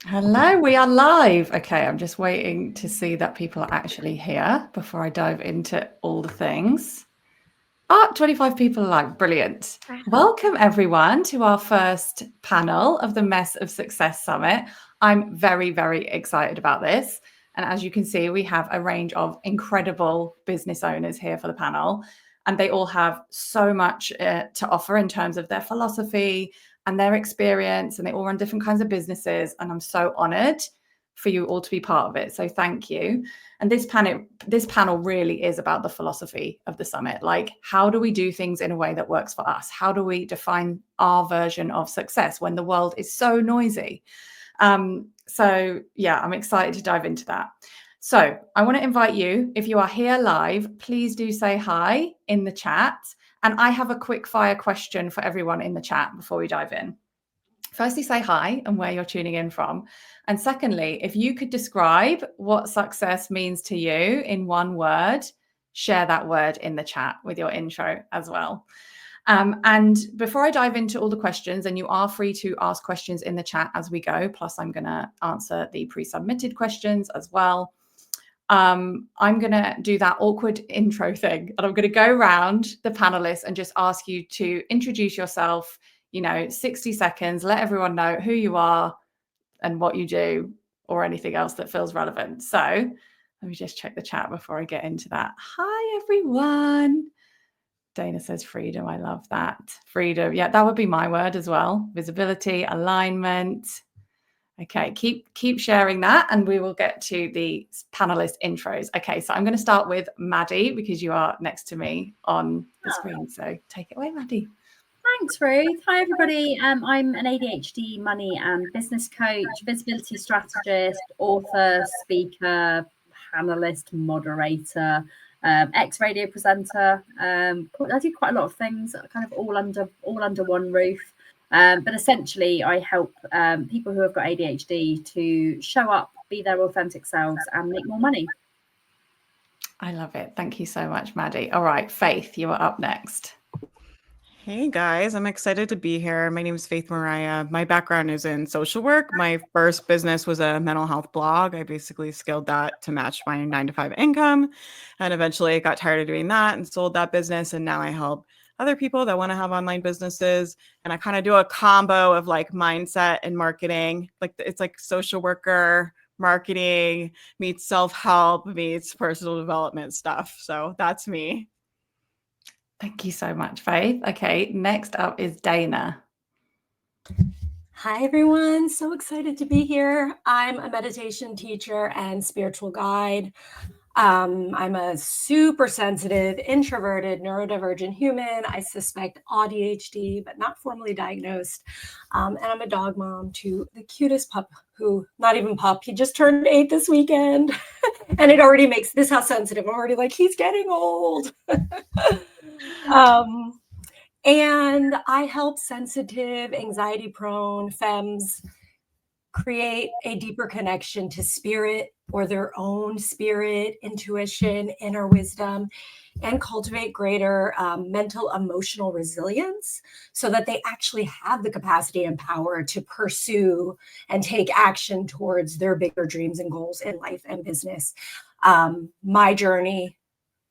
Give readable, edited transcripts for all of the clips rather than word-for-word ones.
Hello, we are live. Okay, I'm just waiting to see that people are actually here before I dive into all the things. 25 people live. Brilliant. Welcome, everyone, to our first panel of the Mess of Success Summit. I'm very, very excited about this. And as you can see, we have a range of incredible business owners here for the panel. And they all have so much to offer in terms of their philosophy and their experience. And they all run different kinds of businesses. And I'm so honored for you all to be part of it. So thank you. And this panel really is about the philosophy of the summit. Like, how do we do things in a way that works for us? How do we define our version of success when the world is so noisy? So yeah, I'm excited to dive into that. So I want to invite you, if you are here live, please do say hi in the chat. And I have a quick fire question for everyone in the chat before we dive in. Firstly, say hi and where you're tuning in from. And secondly, if you could describe what success means to you in one word, share that word in the chat with your intro as well. And before I dive into all the questions, and you are free to ask questions in the chat as we go, plus I'm going to answer the pre-submitted questions as well. I'm going to do that awkward intro thing, and I'm going to go around the panelists and just ask you to introduce yourself, 60 seconds, let everyone know who you are and what you do or anything else that feels relevant. So let me just check the chat before I get into that. Hi, everyone. Dana says freedom. I love that. Freedom. Yeah, that would be my word as well. Visibility, alignment. Okay, keep sharing that and we will get to the panelist intros. Okay, so I'm going to start with Maddie because you are next to me on the screen. So take it away, Maddie. Thanks, Ruth. Hi, everybody. I'm an ADHD money and business coach, visibility strategist, author, speaker, panelist, moderator, ex-radio presenter. I do quite a lot of things, kind of all under one roof. But essentially, I help people who have got ADHD to show up, be their authentic selves, and make more money. I love it. Thank you so much, Maddie. All right, Faith, you are up next. Hey guys, I'm excited to be here. My name is Faith Mariah. My background is in social work. My first business was a mental health blog. I basically scaled that to match my 9-to-5 income. And eventually I got tired of doing that and sold that business. And now I help other people that want to have online businesses. And I kind of do a combo of like mindset and marketing. Like it's like social worker marketing meets self-help meets personal development stuff. So that's me. Thank you so much, Faith. Okay, next up is Dana. Hi, everyone. So excited to be here. I'm a meditation teacher and spiritual guide. I'm a super sensitive, introverted, neurodivergent human. I suspect ADHD, but not formally diagnosed. And I'm a dog mom to the cutest pup who, not even pup, he just turned 8 this weekend. And it already makes this how sensitive. I'm already like, he's getting old. And I help sensitive, anxiety-prone femmes create a deeper connection to spirit or their own spirit, intuition, inner wisdom, and cultivate greater mental, emotional resilience so that they actually have the capacity and power to pursue and take action towards their bigger dreams and goals in life and business. My journey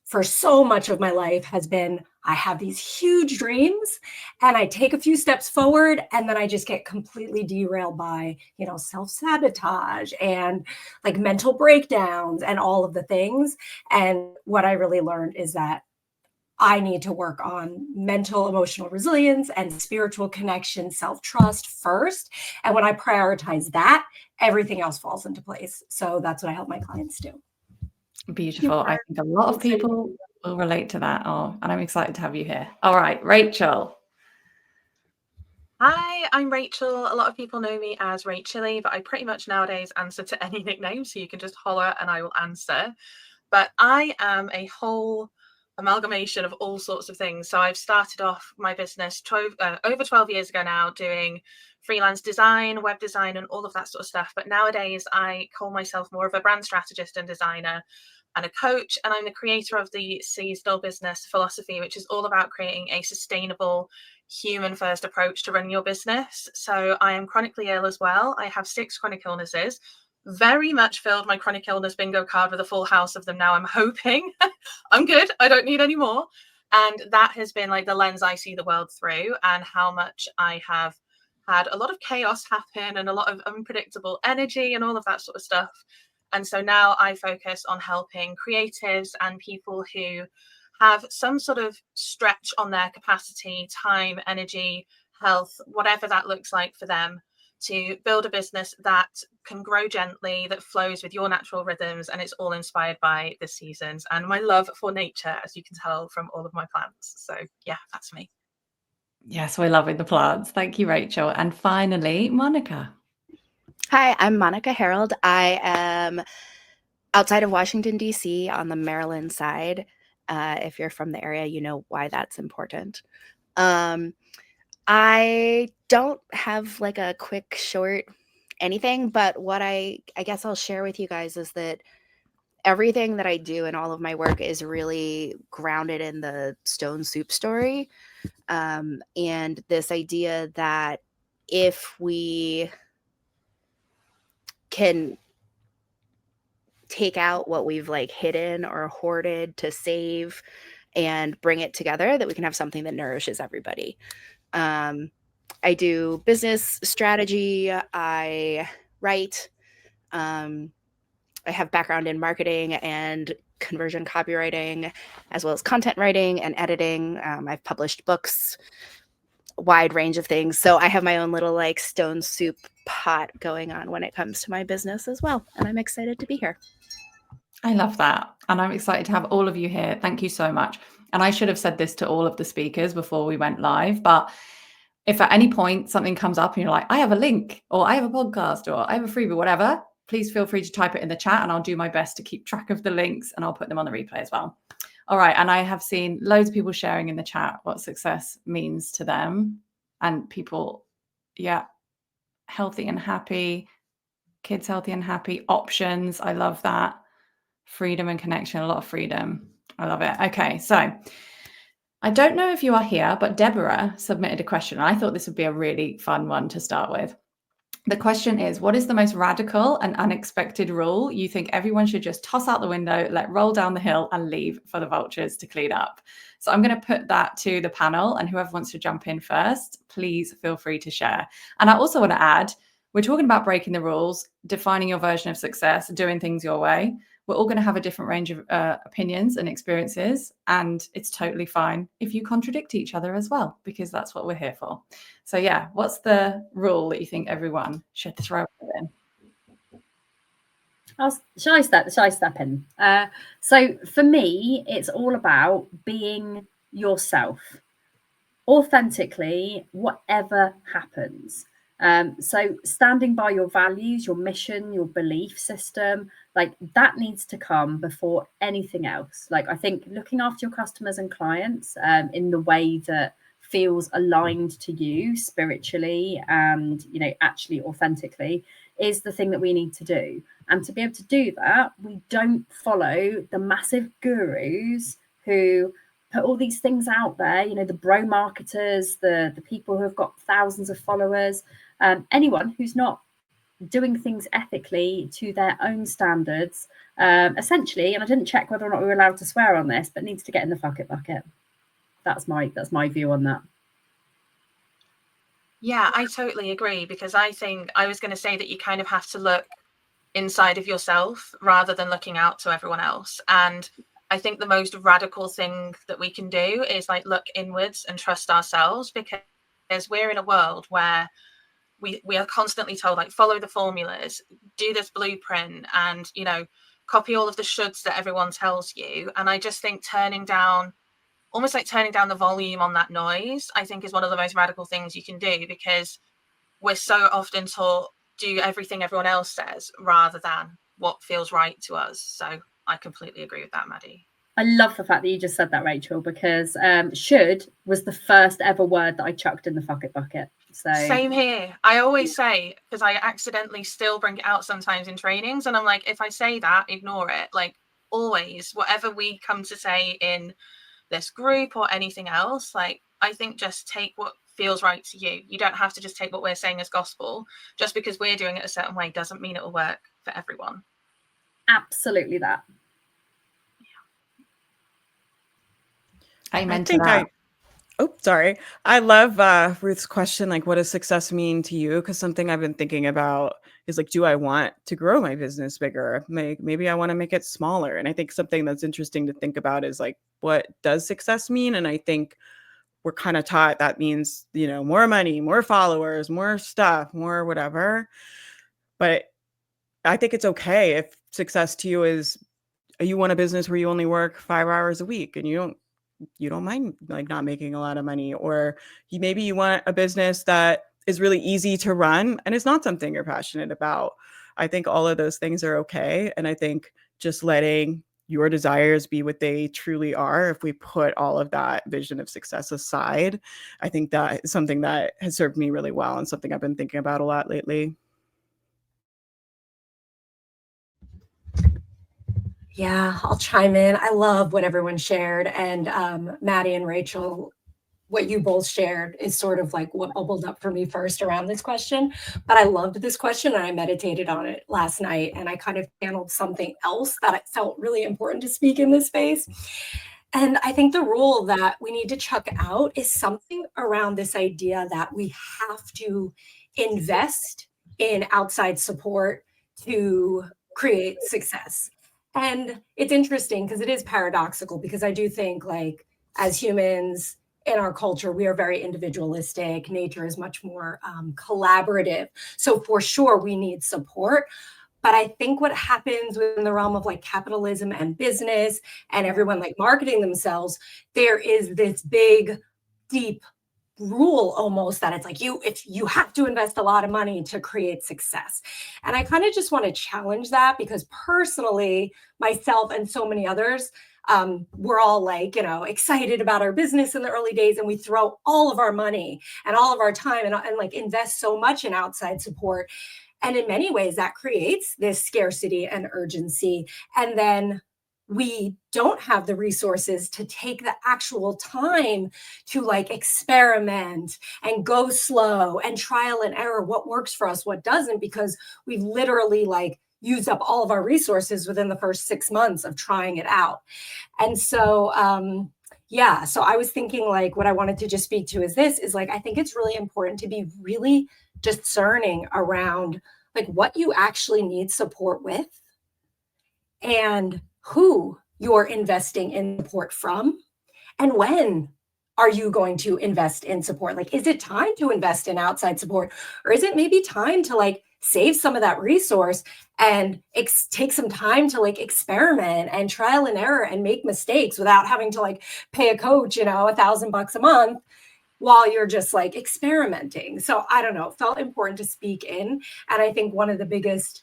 for so much of my life has been, I have these huge dreams and I take a few steps forward and then I just get completely derailed by, self-sabotage and like mental breakdowns and all of the things. And what I really learned is that I need to work on mental, emotional resilience and spiritual connection, self-trust first. And when I prioritize that, everything else falls into place. So that's what I help my clients do. Beautiful. I think a lot of people will relate to that. And I'm excited to have you here. All right, Rachel. Hi, I'm Rachel. A lot of people know me as Rachel, but I pretty much nowadays answer to any nickname, so you can just holler and I will answer. But I am a whole amalgamation of all sorts of things. So I've started off my business over 12 years ago now, doing freelance design, web design, and all of that sort of stuff. But nowadays I call myself more of a brand strategist and designer and a coach, and I'm the creator of the seasonal business philosophy, which is all about creating a sustainable, human first approach to running your business. So I am chronically ill as well. I have 6 chronic illnesses. Very much filled my chronic illness bingo card with a full house of them now. I'm hoping I'm good. I don't need any more. And that has been like the lens I see the world through, and how much I have had a lot of chaos happen and a lot of unpredictable energy and all of that sort of stuff. And so now I focus on helping creatives and people who have some sort of stretch on their capacity, time, energy, health, whatever that looks like for them, to build a business that can grow gently, that flows with your natural rhythms, and it's all inspired by the seasons and my love for nature, as you can tell from all of my plants. So yeah, that's me. Yes, we're loving the plants. Thank you, Rachel. And finally, Monica. Hi, I'm Monica Harold. I am outside of Washington, D.C. on the Maryland side. If you're from the area, you know why that's important. I don't have like a quick, short anything, but what I guess I'll share with you guys is that everything that I do and all of my work is really grounded in the stone soup story. And this idea that if we can take out what we've like hidden or hoarded to save and bring it together, that we can have something that nourishes everybody. I do business strategy. I write. I have background in marketing and conversion copywriting, as well as content writing and editing. I've published books, wide range of things. So I have my own little like stone soup pot going on when it comes to my business as well. And I'm excited to be here. I love that. And I'm excited to have all of you here. Thank you so much. And I should have said this to all of the speakers before we went live, but if at any point something comes up and you're like, I have a link, or I have a podcast, or I have a freebie, whatever, please feel free to type it in the chat and I'll do my best to keep track of the links and I'll put them on the replay as well. All right. And I have seen loads of people sharing in the chat what success means to them, and people, yeah, healthy and happy, kids healthy and happy, options. I love that. Freedom and connection, a lot of freedom. I love it. Okay, so I don't know if you are here, but Deborah submitted a question. I thought this would be a really fun one to start with. The question is, what is the most radical and unexpected rule you think everyone should just toss out the window, let roll down the hill and leave for the vultures to clean up? So I'm going to put that to the panel, and whoever wants to jump in first, please feel free to share. And I also want to add, we're talking about breaking the rules, defining your version of success, doing things your way. We're all going to have a different range of opinions and experiences, and it's totally fine if you contradict each other as well, because that's what we're here for. So yeah, what's the rule that you think everyone should throw in? Shall I step in? So for me, it's all about being yourself authentically, whatever happens. So standing by your values, your mission, your belief system, like that needs to come before anything else. Like I think looking after your customers and clients in the way that feels aligned to you spiritually and, you know, actually authentically is the thing that we need to do. And to be able to do that, we don't follow the massive gurus who put all these things out there, you know, the bro marketers, the people who have got thousands of followers, anyone who's not doing things ethically to their own standards, essentially. And I didn't check whether or not we were allowed to swear on this, but needs to get in the fuck it bucket. That's my view on that. Yeah, I totally agree, because I think I was going to say that you kind of have to look inside of yourself rather than looking out to everyone else. And I think the most radical thing that we can do is like look inwards and trust ourselves, because we're in a world where we are constantly told, like, follow the formulas, do this blueprint, and, you know, copy all of the shoulds that everyone tells you. And I just think almost like turning down the volume on that noise, I think is one of the most radical things you can do, because we're so often taught do everything everyone else says rather than what feels right to us. So I completely agree with that, Maddie. I love the fact that you just said that, Rachel, because should was the first ever word that I chucked in the fuck it bucket. So same here. I always say, because I accidentally still bring it out sometimes in trainings, and I'm like, if I say that, ignore it. Like always, whatever we come to say in this group or anything else, like I think just take what feels right to you. You don't have to just take what we're saying as gospel. Just because we're doing it a certain way doesn't mean it will work for everyone. Absolutely that. Amen to that. Sorry. I love Ruth's question, like, what does success mean to you? Because something I've been thinking about is like, do I want to grow my business bigger? Maybe I want to make it smaller. And I think something that's interesting to think about is like, what does success mean? And I think we're kind of taught that means, more money, more followers, more stuff, more whatever. But I think it's okay if success to you is you want a business where you only work 5 hours a week and you don't mind like not making a lot of money, or maybe you want a business that is really easy to run and it's not something you're passionate about. I think all of those things are okay. And I think just letting your desires be what they truly are, if we put all of that vision of success aside, I think that is something that has served me really well and something I've been thinking about a lot lately. Yeah, I'll chime in. I love what everyone shared. And Maddie and Rachel, what you both shared is sort of like what bubbled up for me first around this question. But I loved this question and I meditated on it last night. And I kind of channeled something else that I felt really important to speak in this space. And I think the rule that we need to chuck out is something around this idea that we have to invest in outside support to create success. And it's interesting because it is paradoxical, because I do think, like, as humans in our culture, we are very individualistic. Nature is much more collaborative. So for sure, we need support. But I think what happens within the realm of like capitalism and business and everyone like marketing themselves, there is this big, deep rule almost that it's like if you have to invest a lot of money to create success. And I kind of just want to challenge that, because personally, myself and so many others, we're all like, excited about our business in the early days, and we throw all of our money and all of our time and like invest so much in outside support. And in many ways that creates this scarcity and urgency. And then we don't have the resources to take the actual time to like experiment and go slow and trial and error what works for us, what doesn't, because we've literally like used up all of our resources within the first 6 months of trying it out. And so, so I was thinking, like, what I wanted to just speak to is like, I think it's really important to be really discerning around like what you actually need support with and who you're investing in support from, and when are you going to invest in support? Like, is it time to invest in outside support, or is it maybe time to like save some of that resource and take some time to like experiment and trial and error and make mistakes without having to like pay a coach, $1,000 a month while you're just like experimenting? So I don't know, it felt important to speak in. And I think one of the biggest,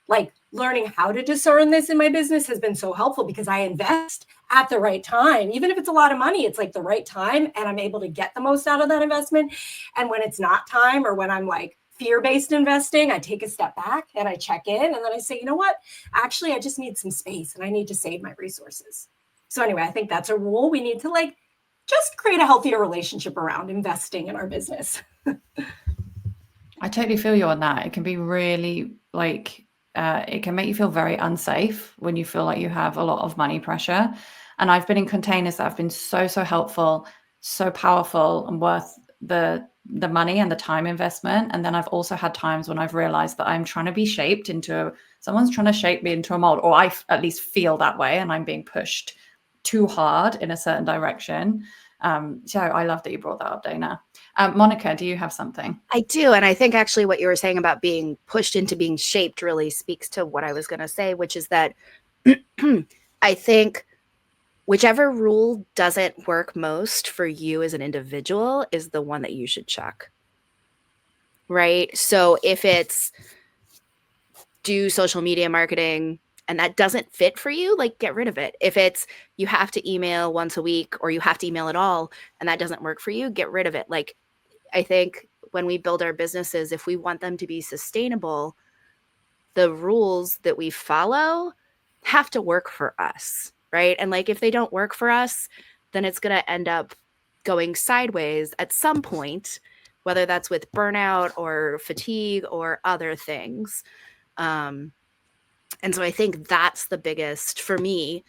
like, learning how to discern this in my business has been so helpful, because I invest at the right time. Even if it's a lot of money, it's like the right time, and I'm able to get the most out of that investment. And when it's not time, or when I'm like fear-based investing, I take a step back and I check in, and then I say, you know what, actually, I just need some space and I need to save my resources. So anyway, I think that's a rule we need to like just create a healthier relationship around investing in our business. I totally feel you on that. It can be really like, it can make you feel very unsafe when you feel like you have a lot of money pressure. And I've been in containers that have been so helpful, so powerful, and worth the money and the time investment. And then I've also had times when I've realized that I'm trying to be shaped into, someone's trying to shape me into a mold, or I at least feel that way, and I'm being pushed too hard in a certain direction. So I love that you brought that up, Dana. Monica, do you have something? I do. And I think actually what you were saying about being pushed into being shaped really speaks to what I was going to say, which is that I think whichever rule doesn't work most for you as an individual is the one that you should check. Right? So if it's do social media marketing and that doesn't fit for you, like, get rid of it. If it's you have to email once a week, or you have to email at all, and that doesn't work for you, get rid of it. Like, I think when we build our businesses, if we want them to be sustainable, the rules that we follow have to work for us, right? And like, if they don't work for us, then it's going to end up going sideways at some point, whether that's with burnout or fatigue or other things. And so I think that's the biggest for me.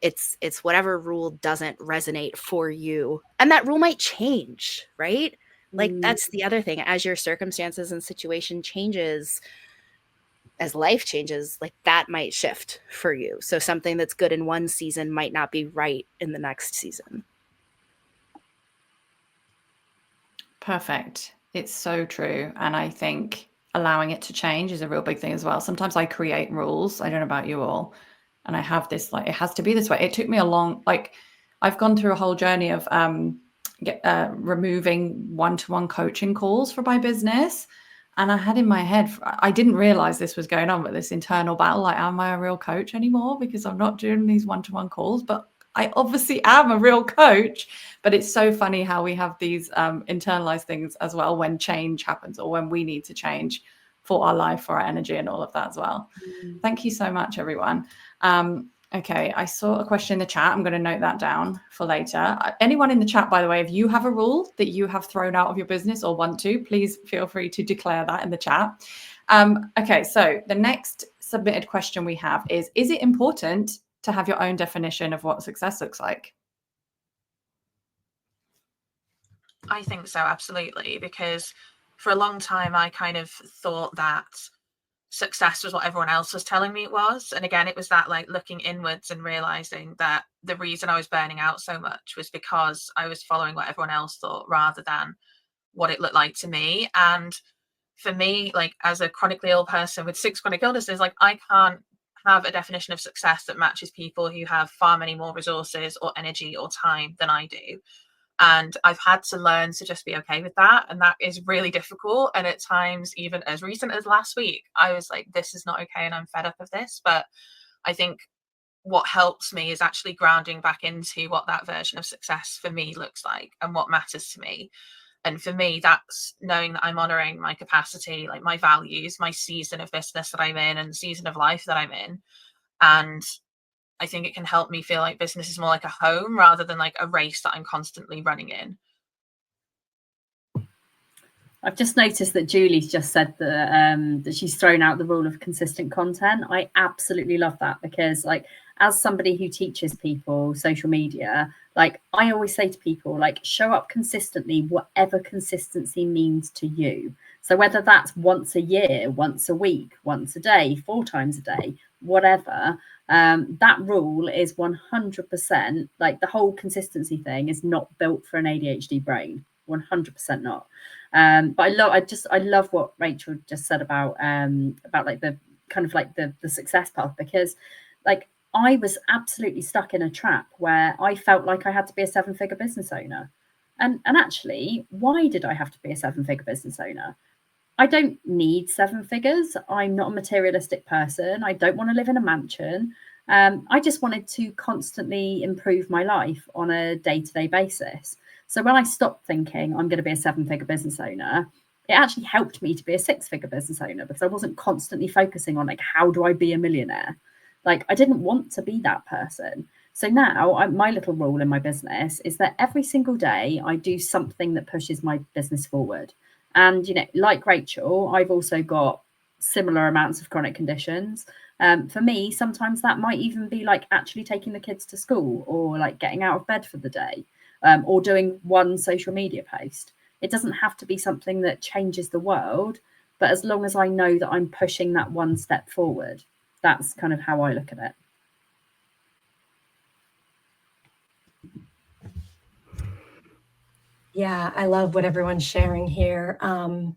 It's whatever rule doesn't resonate for you, and that rule might change, right? Like that's the other thing. As your circumstances and situation changes, as life changes, like that might shift for you. So something that's good in one season might not be right in the next season. Perfect. It's so true. And I think allowing it to change is a real big thing as well. Sometimes I create rules. I don't know about you all. And I have this, like, it has to be this way. It took me a long, like, I've gone through a whole journey of removing one-to-one coaching calls for my business. And I had in my head, I didn't realize this was going on, but this internal battle, like, am I a real coach anymore? Because I'm not doing these one-to-one calls, but I obviously am a real coach. But it's so funny how we have these internalized things as well when change happens or when we need to change for our life, for our energy and all of that as well. Thank you so much, everyone. Okay, I saw a question in the chat. I'm going to note that down for later. Anyone in the chat, by the way, if you have a rule that you have thrown out of your business or want to, please feel free to declare that in the chat. Okay, so the next submitted question we have is it important to have your own definition of what success looks like? I think so, absolutely, because for a long time I kind of thought that success was what everyone else was telling me it was. And again, it was that like looking inwards and realizing that the reason I was burning out so much was because I was following what everyone else thought rather than what it looked like to me. And for me, like as a chronically ill person with 6 chronic illnesses, like I can't have a definition of success that matches people who have far many more resources or energy or time than I do. And I've had to learn to just be okay with that. And that is really difficult. And at times, even as recent as last week, I was like, this is not okay. And I'm fed up of this. But I think what helps me is actually grounding back into what that version of success for me looks like and what matters to me. And for me, that's knowing that I'm honoring my capacity, like my values, my season of business that I'm in and season of life that I'm in. And I think it can help me feel like business is more like a home rather than like a race that I'm constantly running in. I've just noticed that Julie's just said that she's thrown out the rule of consistent content. I absolutely love that because, like, as somebody who teaches people social media, like I always say to people, like, show up consistently, whatever consistency means to you. So whether that's once a year, once a week, once a day, 4 times a day, whatever, that rule is 100%, like the whole consistency thing is not built for an ADHD brain. 100% not. But I love what Rachel just said about like the kind of like the success path, because like I was absolutely stuck in a trap where I felt like I had to be a 7-figure business owner. And actually, why did I have to be a 7-figure business owner? I don't need 7 figures. I'm not a materialistic person. I don't want to live in a mansion. I just wanted to constantly improve my life on a day-to-day basis. So when I stopped thinking I'm going to be a 7-figure business owner, it actually helped me to be a 6-figure business owner because I wasn't constantly focusing on like, how do I be a millionaire? Like I didn't want to be that person. So now my little rule in my business is that every single day I do something that pushes my business forward. And, you know, like Rachel, I've also got similar amounts of chronic conditions. For me, sometimes that might even be like actually taking the kids to school or like getting out of bed for the day, or doing one social media post. It doesn't have to be something that changes the world, but as long as I know that I'm pushing that one step forward, that's kind of how I look at it. Yeah, I love what everyone's sharing here. And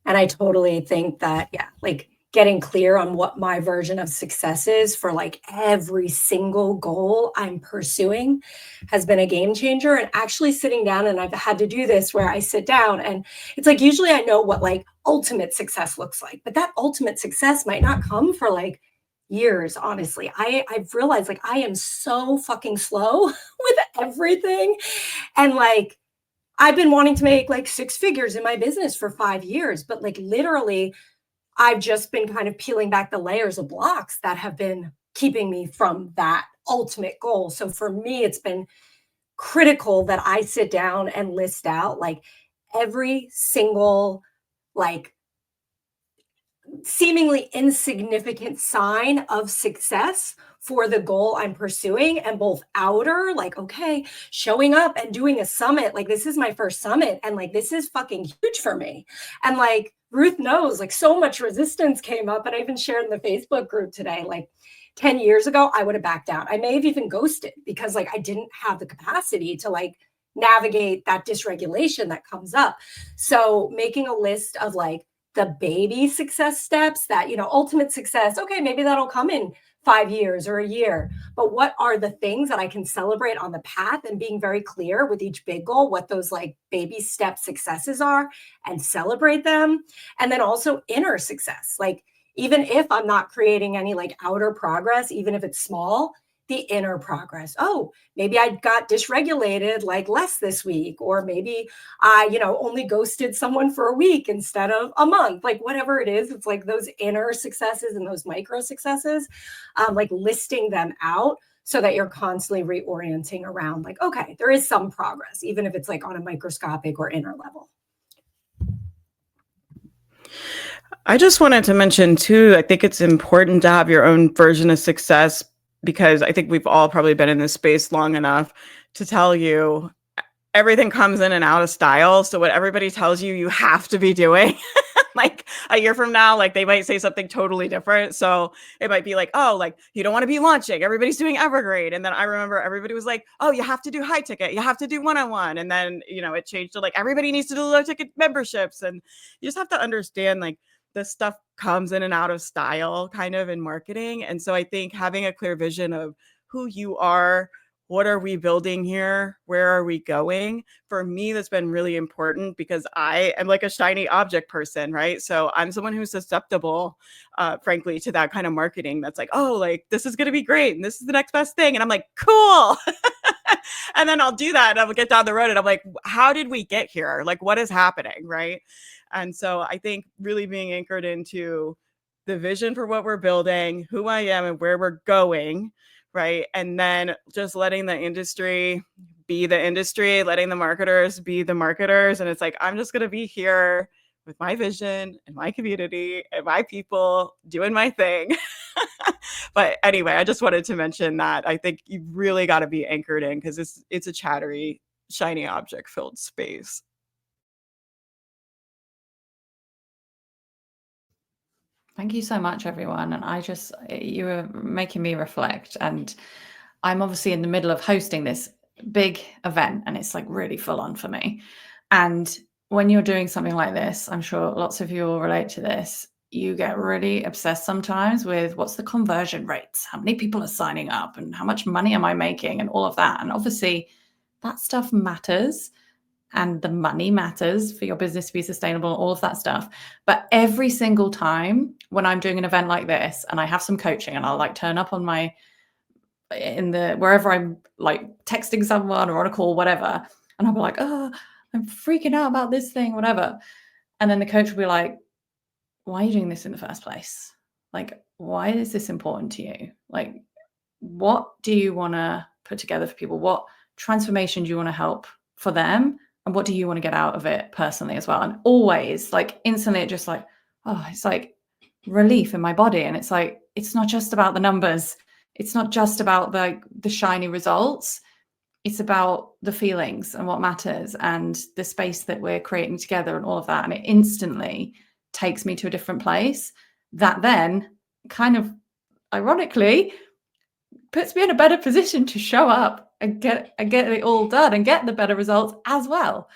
I totally think that, yeah, like getting clear on what my version of success is for like every single goal I'm pursuing has been a game changer. And actually sitting down, and I've had to do this where I sit down and it's like, usually I know what like ultimate success looks like, but that ultimate success might not come for like years. Honestly, I've realized like I am so fucking slow with everything. And like, I've been wanting to make like 6 figures in my business for 5 years, but like literally I've just been kind of peeling back the layers of blocks that have been keeping me from that ultimate goal. So for me, it's been critical that I sit down and list out like every single like seemingly insignificant sign of success for the goal I'm pursuing, and both outer, like, okay, showing up and doing a summit, like this is my first summit and like this is fucking huge for me. And like Ruth knows, like so much resistance came up, and I even shared in the Facebook group today, like 10 years ago, I would have backed out. I may have even ghosted because like I didn't have the capacity to like navigate that dysregulation that comes up. So making a list of like the baby success steps that, you know, ultimate success, okay, maybe that'll come in 5 years or a year, but what are the things that I can celebrate on the path, and being very clear with each big goal, what those like baby step successes are and celebrate them. And then also inner success, like even if I'm not creating any like outer progress, even if it's small, the inner progress. Oh, maybe I got dysregulated like less this week, or maybe I, you know, only ghosted someone for a week instead of a month, like whatever it is. It's like those inner successes and those micro successes, like listing them out so that you're constantly reorienting around like, okay, there is some progress, even if it's like on a microscopic or inner level. I just wanted to mention too, I think it's important to have your own version of success, because I think we've all probably been in this space long enough to tell you everything comes in and out of style. So what everybody tells you, you have to be doing, like a year from now, like they might say something totally different. So it might be like, oh, like you don't want to be launching, everybody's doing Evergrade. And then I remember everybody was like, oh, you have to do high ticket, you have to do one-on-one. And then, you know, it changed to like, everybody needs to do low ticket memberships. And you just have to understand like this stuff comes in and out of style kind of in marketing. And so I think having a clear vision of who you are, what are we building here, where are we going, for me, that's been really important, because I am like a shiny object person, right? So I'm someone who's susceptible, frankly, to that kind of marketing that's like, oh, like this is going to be great and this is the next best thing. And I'm like, cool. And then I'll do that and I'll get down the road and I'm like, how did we get here? Like, what is happening, right? And so I think really being anchored into the vision for what we're building, who I am and where we're going, right? And then just letting the industry be the industry, letting the marketers be the marketers. And it's like, I'm just going to be here with my vision and my community and my people doing my thing. But anyway, I just wanted to mention that I think you really got to be anchored in, because it's a chattery, shiny object filled space. Thank you so much, everyone. And you were making me reflect. And I'm obviously in the middle of hosting this big event, and it's like really full on for me. And when you're doing something like this, I'm sure lots of you will relate to this. You get really obsessed sometimes with what's the conversion rates, how many people are signing up, and how much money am I making, and all of that. And obviously that stuff matters. And the money matters for your business to be sustainable, all of that stuff. But every single time when I'm doing an event like this and I have some coaching, and I'll like turn up on wherever I'm like texting someone or on a call, whatever, and I'll be like, oh, I'm freaking out about this thing, whatever. And then the coach will be like, why are you doing this in the first place? Like, why is this important to you? Like, what do you want to put together for people? What transformation do you want to help for them? And what do you want to get out of it personally as well? And always like instantly it just like, oh, it's like relief in my body. And it's like, it's not just about the numbers. It's not just about the shiny results. It's about the feelings and what matters and the space that we're creating together and all of that. And it instantly takes me to a different place that then kind of ironically puts me in a better position to show up and get it all done and get the better results as well.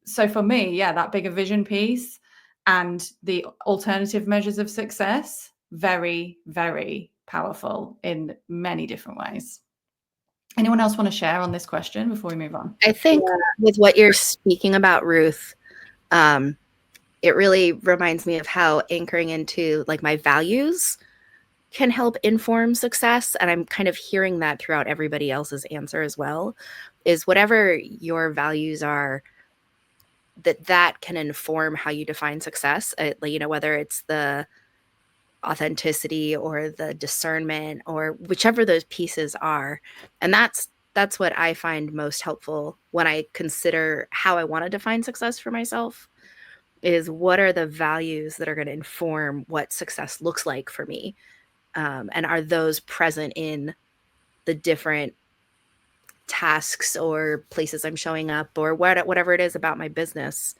So for me, yeah, that bigger vision piece and the alternative measures of success, very, very powerful in many different ways. Anyone else want to share on this question before we move on? I think with what you're speaking about, Ruth, it really reminds me of how anchoring into like my values can help inform success. And I'm kind of hearing that throughout everybody else's answer as well, is whatever your values are, that can inform how you define success. You know, whether it's the authenticity or the discernment or whichever those pieces are. And that's that's what I find most helpful when I consider how I want to define success for myself, is what are the values that are going to inform what success looks like for me? And are those present in the different tasks or places I'm showing up, or whatever it is about my business?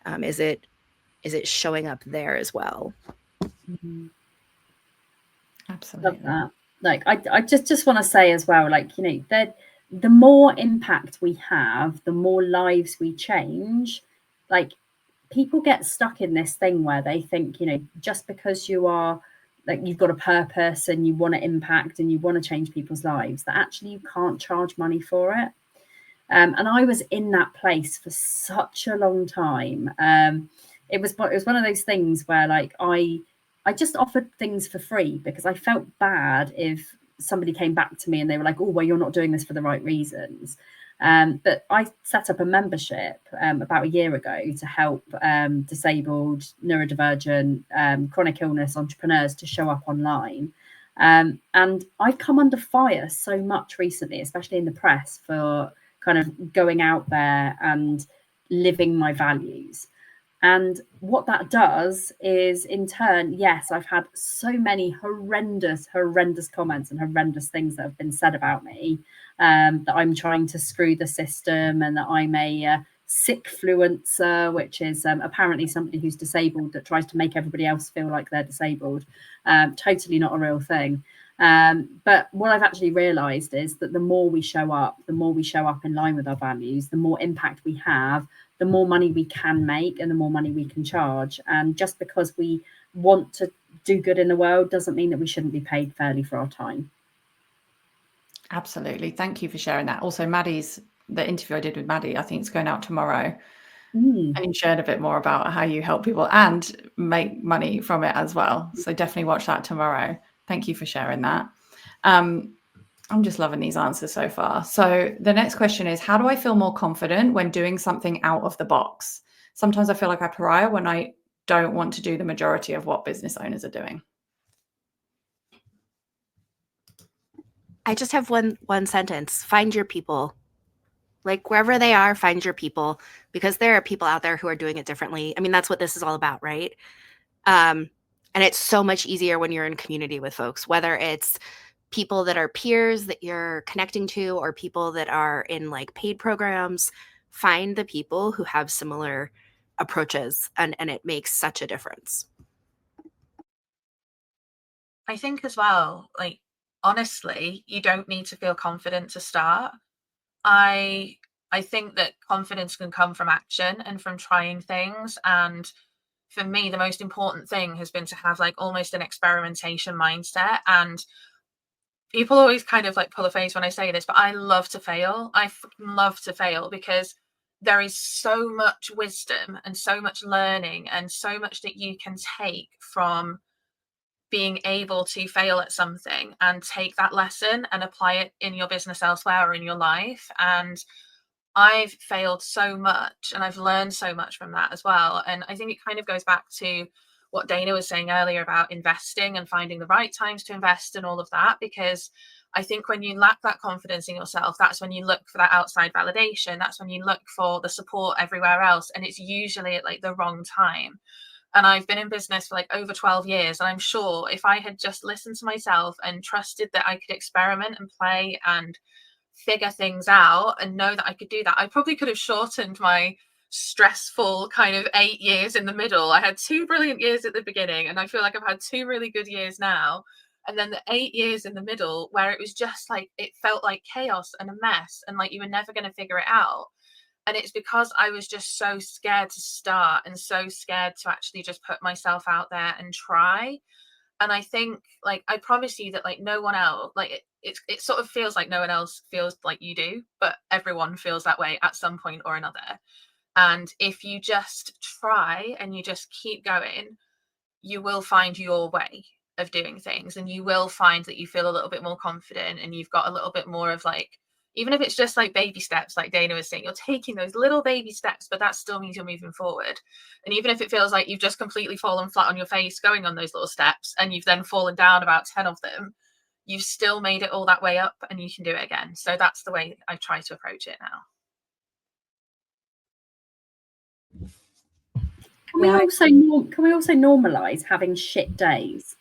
Is it showing up there as well? Absolutely. Love that. Like, I just want to say as well, like, you know, that the more impact we have, the more lives we change. Like, people get stuck in this thing where they think, you know, just because you are, like, you've got a purpose and you want to impact and you want to change people's lives, that actually you can't charge money for it. And I was in that place for such a long time. It was one of those things where, like, I just offered things for free because I felt bad if somebody came back to me and they were like, oh, well, you're not doing this for the right reasons. But I set up a membership about a year ago to help disabled, neurodivergent, chronic illness entrepreneurs to show up online. And I've come under fire so much recently, especially in the press, for kind of going out there and living my values. And what that does is, in turn, yes, I've had so many horrendous comments and horrendous things that have been said about me, that I'm trying to screw the system and that I'm a sick fluencer, which is apparently somebody who's disabled that tries to make everybody else feel like they're disabled. Totally not a real thing. But what I've actually realized is that the more we show up in line with our values, the more impact we have, the more money we can make and the more money we can charge. And just because we want to do good in the world doesn't mean that we shouldn't be paid fairly for our time. Absolutely. Thank you for sharing that. Also, the interview I did with Maddie, I think it's going out tomorrow. And you shared a bit more about how you help people and make money from it as well. So definitely watch that tomorrow. Thank you for sharing that. I'm just loving these answers so far. So the next question is, how do I feel more confident when doing something out of the box? Sometimes I feel like a pariah when I don't want to do the majority of what business owners are doing. I just have one sentence. Find your people. Like, wherever they are, find your people, because there are people out there who are doing it differently. I mean, that's what this is all about, right? And it's so much easier when you're in community with folks, whether it's people that are peers that you're connecting to or people that are in like paid programs. Find the people who have similar approaches, and it makes such a difference. I think as well, like, honestly, you don't need to feel confident to start. I think that confidence can come from action and from trying things. And for me, the most important thing has been to have like almost an experimentation mindset. And people always kind of like pull a face when I say this, but I love to fail. I love to fail because there is so much wisdom and so much learning and so much that you can take from being able to fail at something and take that lesson and apply it in your business elsewhere or in your life. And I've failed so much and I've learned so much from that as well. And I think it kind of goes back to what Dana was saying earlier about investing and finding the right times to invest and all of that, because I think when you lack that confidence in yourself, that's when you look for that outside validation. That's when you look for the support everywhere else. And it's usually at like the wrong time. And I've been in business for like over 12 years. And I'm sure if I had just listened to myself and trusted that I could experiment and play and figure things out and know that I could do that, I probably could have shortened my stressful kind of 8 years in the middle. I had 2 brilliant years at the beginning, and I feel like I've had 2 really good years now. And then the 8 years in the middle where it was just like, it felt like chaos and a mess and like you were never going to figure it out. And it's because I was just so scared to start and so scared to actually just put myself out there and try. And I think, like, I promise you that like no one else, like it sort of feels like no one else feels like you do, but everyone feels that way at some point or another. And if you just try and you just keep going, you will find your way of doing things, and you will find that you feel a little bit more confident and you've got a little bit more of like, even if it's just like baby steps, like Dana was saying, you're taking those little baby steps, but that still means you're moving forward. And even if it feels like you've just completely fallen flat on your face going on those little steps and you've then fallen down about 10 of them, you've still made it all that way up and you can do it again. So that's the way I try to approach it now. Can we also normalize having shit days?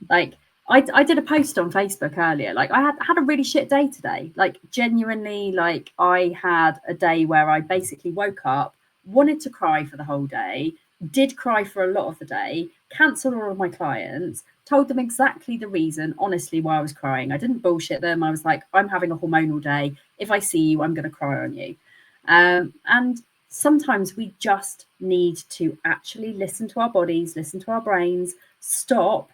Like I did a post on Facebook earlier. Like I had a really shit day today. Like genuinely, like I had a day where I basically woke up, wanted to cry for the whole day, did cry for a lot of the day, cancelled all of my clients, told them exactly the reason, honestly, why I was crying. I didn't bullshit them. I was like, I'm having a hormonal day. If I see you, I'm going to cry on you. And sometimes we just need to actually listen to our bodies, listen to our brains, stop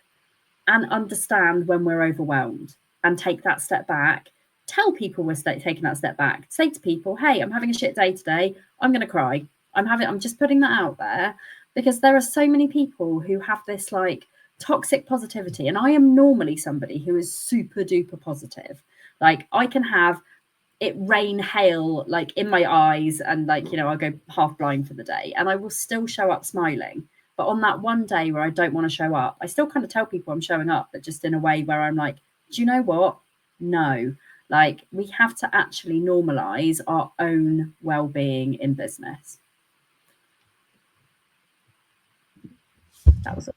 and understand when we're overwhelmed and take that step back. Tell people we're taking that step back. Say to people, hey, I'm having a shit day today. I'm going to cry. I'm just putting that out there, because there are so many people who have this like toxic positivity. And I am normally somebody who is super duper positive. Like I can have it rain, hail, like in my eyes, and like, you know, I'll go half blind for the day and I will still show up smiling. But on that one day where I don't want to show up, I still kind of tell people I'm showing up, but just in a way where I'm like, do you know what? No, like we have to actually normalize our own well-being in business. That was it.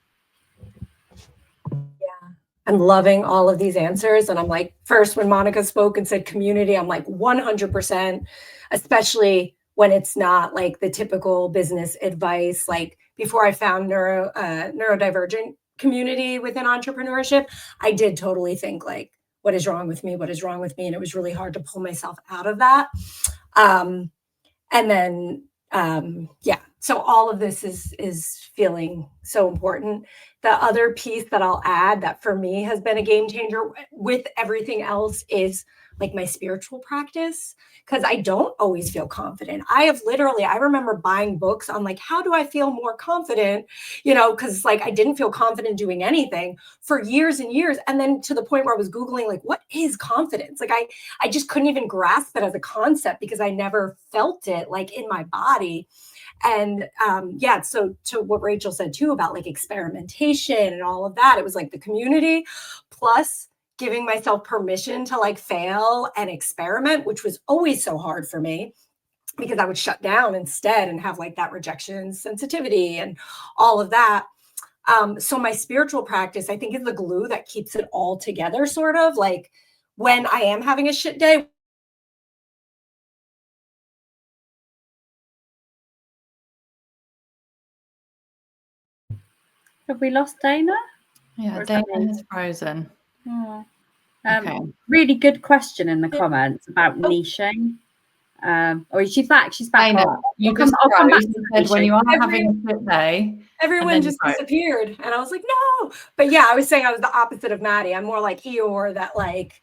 Yeah. I'm loving all of these answers. And I'm like, first, when Monica spoke and said community, I'm like 100%, especially when it's not like the typical business advice. Like before I found neurodivergent community within entrepreneurship, I did totally think like, what is wrong with me? What is wrong with me? And it was really hard to pull myself out of that. And then, yeah, so all of this is feeling so important. The other piece that I'll add that for me has been a game changer with everything else is like my spiritual practice, because I don't always feel confident. I remember buying books on like, how do I feel more confident? You know, because like I didn't feel confident doing anything for years and years. And then to the point where I was Googling, like, what is confidence? Like I just couldn't even grasp it as a concept because I never felt it like in my body. And yeah, so to what Rachel said too about like experimentation and all of that, it was like the community plus giving myself permission to like fail and experiment, which was always so hard for me because I would shut down instead and have like that rejection sensitivity and all of that. So my spiritual practice, I think, is the glue that keeps it all together, sort of like when I am having a shit day. Have we lost Dana? Yeah, Dana is frozen. Oh. Okay. Really good question in the comments about niching. Or she's back. She's back. Dana, you just come back to said when you are having a shit day. Everyone just disappeared. And I was like, no. But yeah, I was saying I was the opposite of Maddie. I'm more like Eeyore, that like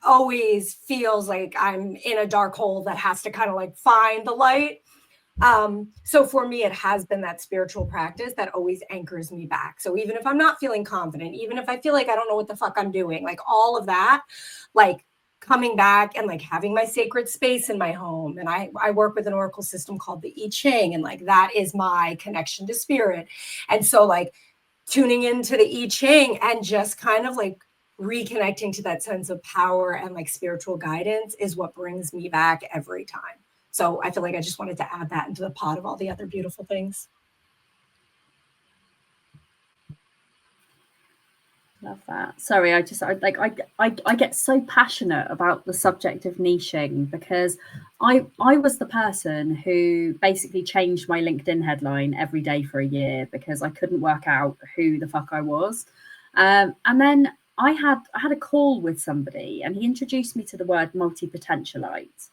always feels like I'm in a dark hole that has to kind of like find the light. So for me, it has been that spiritual practice that always anchors me back. So even if I'm not feeling confident, even if I feel like I don't know what the fuck I'm doing, like all of that, like coming back and like having my sacred space in my home. And I work with an oracle system called the I Ching, and like that is my connection to spirit. And so like tuning into the I Ching and just kind of like reconnecting to that sense of power and like spiritual guidance is what brings me back every time. So I feel like I just wanted to add that into the pot of all the other beautiful things. Love that. Sorry, I get so passionate about the subject of niching because I was the person who basically changed my LinkedIn headline every day for a year because I couldn't work out who the fuck I was. And then I had a call with somebody and he introduced me to the word multi-potentialite.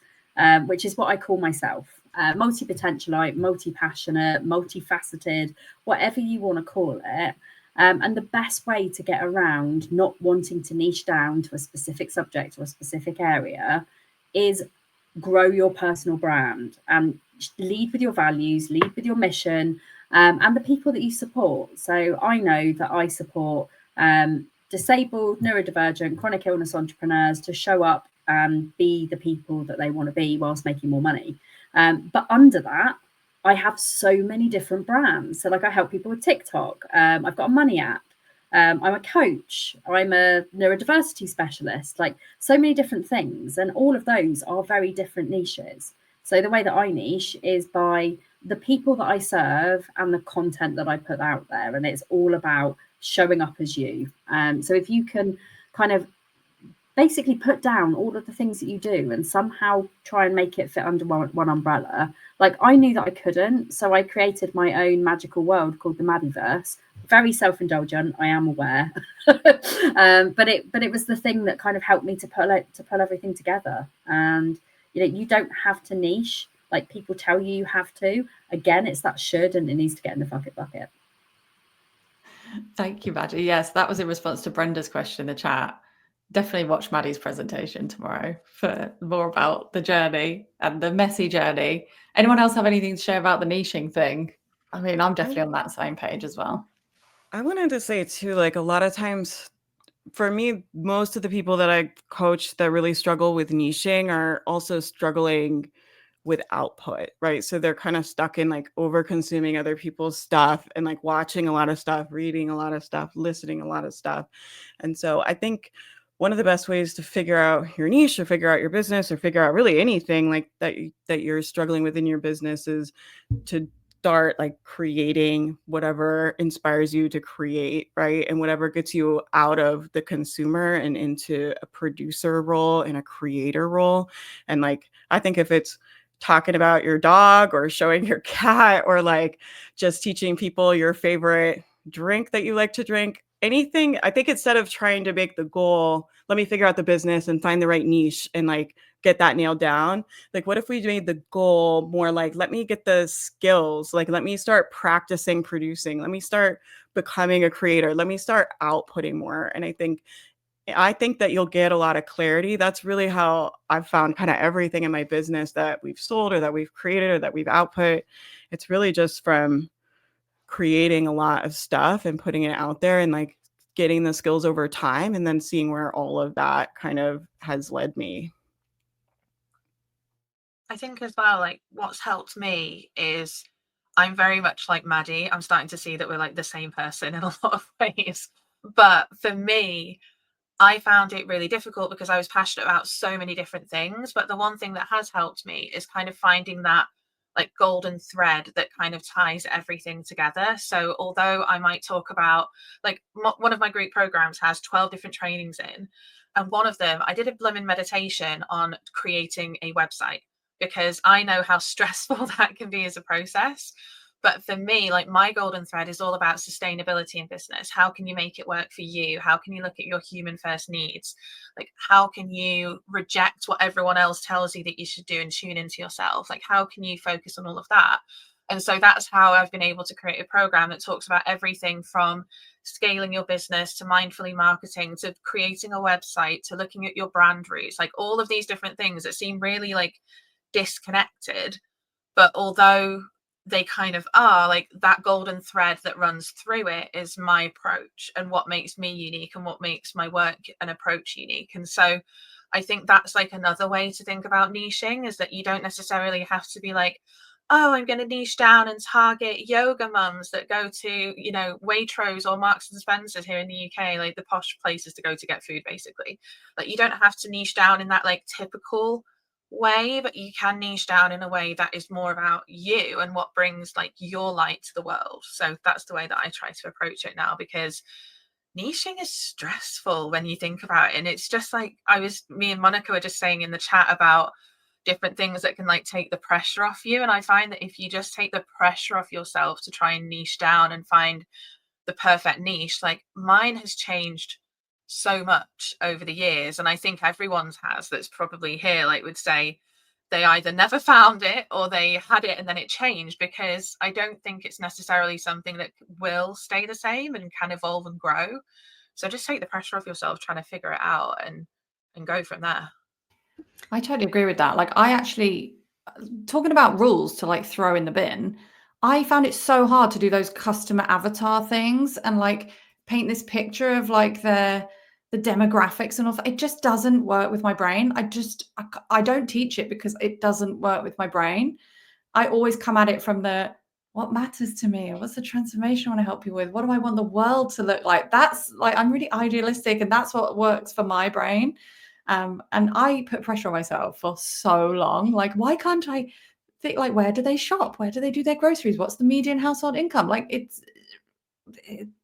Which is what I call myself, multi-potentialite, multi-passionate, multifaceted, whatever you want to call it. And the best way to get around not wanting to niche down to a specific subject or a specific area is grow your personal brand and lead with your values, lead with your mission, and the people that you support. So I know that I support disabled, neurodivergent, chronic illness entrepreneurs to show up and be the people that they want to be whilst making more money. But under that, I have so many different brands. So like I help people with TikTok. I've got a money app. I'm a coach. I'm a neurodiversity specialist. Like so many different things, and all of those are very different niches. So the way that I niche is by the people that I serve and the content that I put out there, and it's all about showing up as you. So if you can kind of basically put down all of the things that you do and somehow try and make it fit under one umbrella. Like I knew that I couldn't, so I created my own magical world called the Maddiverse. Very self-indulgent, I am aware, but it was the thing that kind of helped me to pull everything together. And you don't have to niche like people tell you have to. Again, it's that should, and it needs to get in the bucket. Thank you, Maddie. Yes, that was in response to Brenda's question in the chat. Definitely watch Maddie's presentation tomorrow for more about the journey and the messy journey. Anyone else have anything to share about the niching thing? I mean, I'm definitely on that same page as well. I wanted to say too, like a lot of times for me, most of the people that I coach that really struggle with niching are also struggling with output, right? So they're kind of stuck in like over consuming other people's stuff and like watching a lot of stuff, reading a lot of stuff, listening a lot of stuff. And so I think one of the best ways to figure out your niche or figure out your business or figure out really anything like that you're struggling with in your business is to start like creating whatever inspires you to create, right? And whatever gets you out of the consumer and into a producer role and a creator role. And like, I think if it's talking about your dog or showing your cat or like just teaching people your favorite drink that you like to drink, anything, I think instead of trying to make the goal, let me figure out the business and find the right niche and like get that nailed down. Like, what if we made the goal more like, let me get the skills, like, let me start practicing producing, let me start becoming a creator, let me start outputting more. And I think that you'll get a lot of clarity. That's really how I've found kind of everything in my business that we've sold or that we've created or that we've output. It's really just from creating a lot of stuff and putting it out there and like getting the skills over time and then seeing where all of that kind of has led me. I think as well, like what's helped me is I'm very much like Maddie. I'm starting to see that we're like the same person in a lot of ways. But for me, I found it really difficult because I was passionate about so many different things. But the one thing that has helped me is kind of finding that like golden thread that kind of ties everything together. So although I might talk about like one of my group programs has 12 different trainings in, and one of them I did a blooming meditation on creating a website because I know how stressful that can be as a process. But for me, like my golden thread is all about sustainability in business. How can you make it work for you? How can you look at your human first needs? Like, how can you reject what everyone else tells you that you should do and tune into yourself? Like, how can you focus on all of that? And so that's how I've been able to create a program that talks about everything from scaling your business to mindfully marketing to creating a website to looking at your brand roots, like all of these different things that seem really like disconnected. But although they kind of are, like that golden thread that runs through it is my approach and what makes me unique and what makes my work and approach unique. And so I think that's like another way to think about niching, is that you don't necessarily have to be like, oh, I'm going to niche down and target yoga mums that go to, Waitrose or Marks and Spencer's here in the UK, like the posh places to go to get food, basically. Like you don't have to niche down in that like typical way, but you can niche down in a way that is more about you and what brings like your light to the world. So that's the way that I try to approach it now, because niching is stressful when you think about it. And it's just like me and Monica were just saying in the chat about different things that can like take the pressure off you. And I find that if you just take the pressure off yourself to try and niche down and find the perfect niche, like mine has changed so much over the years, and I think everyone's has that's probably here like would say they either never found it or they had it and then it changed, because I don't think it's necessarily something that will stay the same and can evolve and grow. So just take the pressure off yourself trying to figure it out and go from there. I totally agree with that. Like I actually, talking about rules to like throw in the bin, I found it so hard to do those customer avatar things and like paint this picture of like the demographics and all. It just doesn't work with my brain. I don't teach it because it doesn't work with my brain. I always come at it from the what matters to me? What's the transformation I want to help you with? What do I want the world to look like? That's like, I'm really idealistic, and that's what works for my brain. And I put pressure on myself for so long. Like, why can't I think, like, where do they shop? Where do they do their groceries? What's the median household income? Like,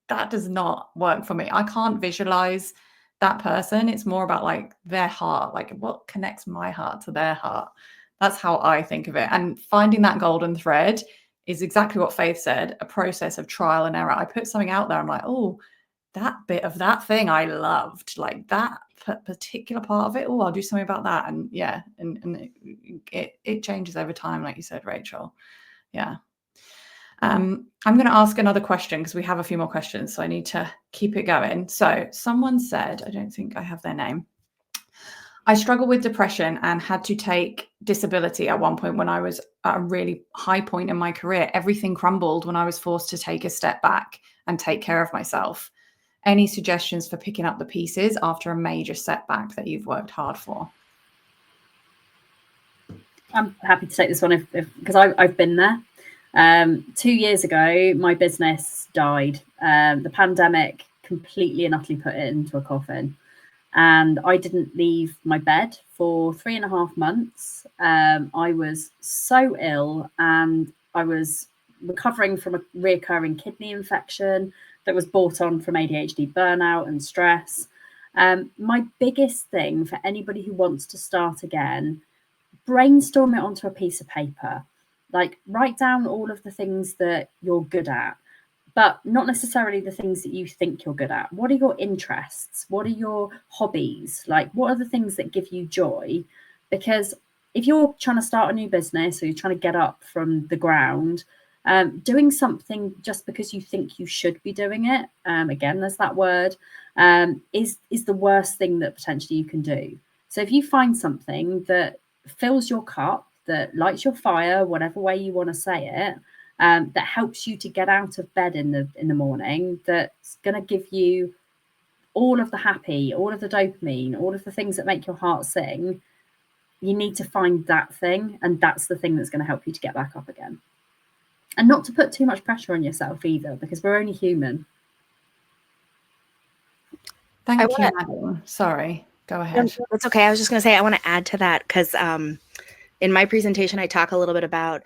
that does not work for me. I can't visualize that person. It's more about like their heart, like what connects my heart to their heart. That's how I think of it. And finding that golden thread is exactly what Faith said, a process of trial and error. I put something out there, I'm like, oh, that bit of that thing I loved, like that particular part of it. Oh, I'll do something about that. And yeah, and it changes over time, like you said, Rachel. Yeah. I'm going to ask another question because we have a few more questions, so I need to keep it going. So someone said, I don't think I have their name, I struggle with depression and had to take disability at one point when I was at a really high point in my career. Everything crumbled when I was forced to take a step back and take care of myself. Any suggestions for picking up the pieces after a major setback that you've worked hard for? I'm happy to take this one because I've been there. 2 years ago, my business died. The pandemic completely and utterly put it into a coffin. And I didn't leave my bed for 3.5 months. I was so ill, and I was recovering from a recurring kidney infection that was brought on from ADHD, burnout and stress. My biggest thing for anybody who wants to start again, brainstorm it onto a piece of paper. Like, write down all of the things that you're good at, but not necessarily the things that you think you're good at. What are your interests? What are your hobbies? Like, what are the things that give you joy? Because if you're trying to start a new business or you're trying to get up from the ground, doing something just because you think you should be doing it, again, there's that word, is the worst thing that potentially you can do. So if you find something that fills your cup, that lights your fire, whatever way you want to say it, that helps you to get out of bed in the morning, that's going to give you all of the happy, all of the dopamine, all of the things that make your heart sing, you need to find that thing, and that's the thing that's going to help you to get back up again. And not to put too much pressure on yourself either, because we're only human. Thank you, Madeline. Sorry, go ahead. It's okay. I was just going to say, I want to add to that because in my presentation, I talk a little bit about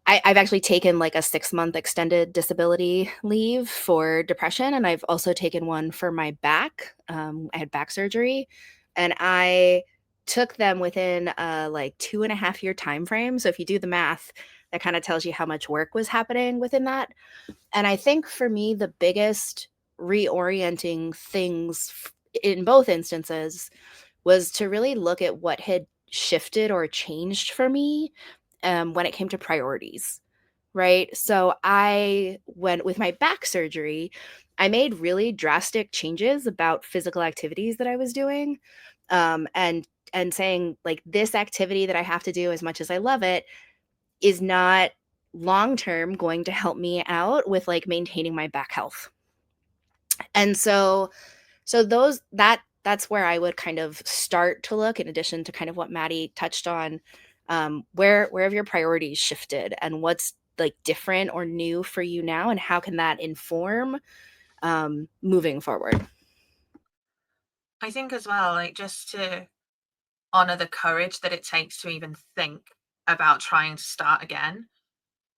I've actually taken like a 6-month extended disability leave for depression. And I've also taken one for my back. I had back surgery, and I took them within a like 2.5-year time frame. So if you do the math, that kind of tells you how much work was happening within that. And I think for me, the biggest reorienting things in both instances was to really look at what had shifted or changed for me when it came to priorities, right? So I went with my back surgery, I made really drastic changes about physical activities that I was doing, and saying like, this activity that I have to do, as much as I love it, is not long term going to help me out with like maintaining my back health. And so that's where I would kind of start to look, in addition to kind of what Maddie touched on, where have your priorities shifted and what's like different or new for you now, and how can that inform moving forward? I think as well, like, just to honor the courage that it takes to even think about trying to start again,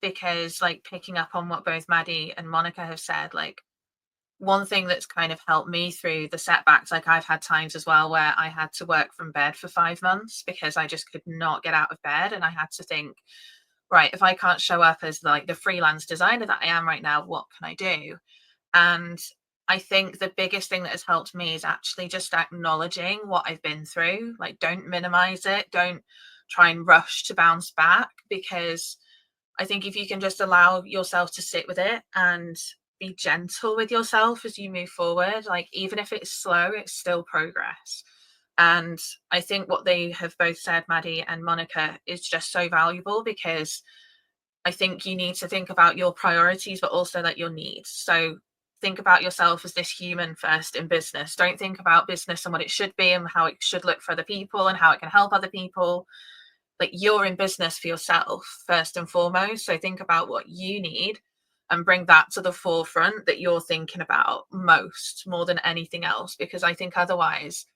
because like picking up on what both Maddie and Monica have said, like, one thing that's kind of helped me through the setbacks, like I've had times as well where I had to work from bed for 5 months because I just could not get out of bed, and I had to think, right, if I can't show up as like the freelance designer that I am right now, what can I do? And I think the biggest thing that has helped me is actually just acknowledging what I've been through. Like, don't minimize it, don't try and rush to bounce back, because I think if you can just allow yourself to sit with it and be gentle with yourself as you move forward, like, even if it's slow, it's still progress. And I think what they have both said, Maddie and Monica, is just so valuable, because I think you need to think about your priorities, but also like your needs. So think about yourself as this human first in business. Don't think about business and what it should be and how it should look for other people and how it can help other people. like you're in business for yourself first and foremost. So think about what you need and bring that to the forefront, that you're thinking about more than anything else, because I think otherwise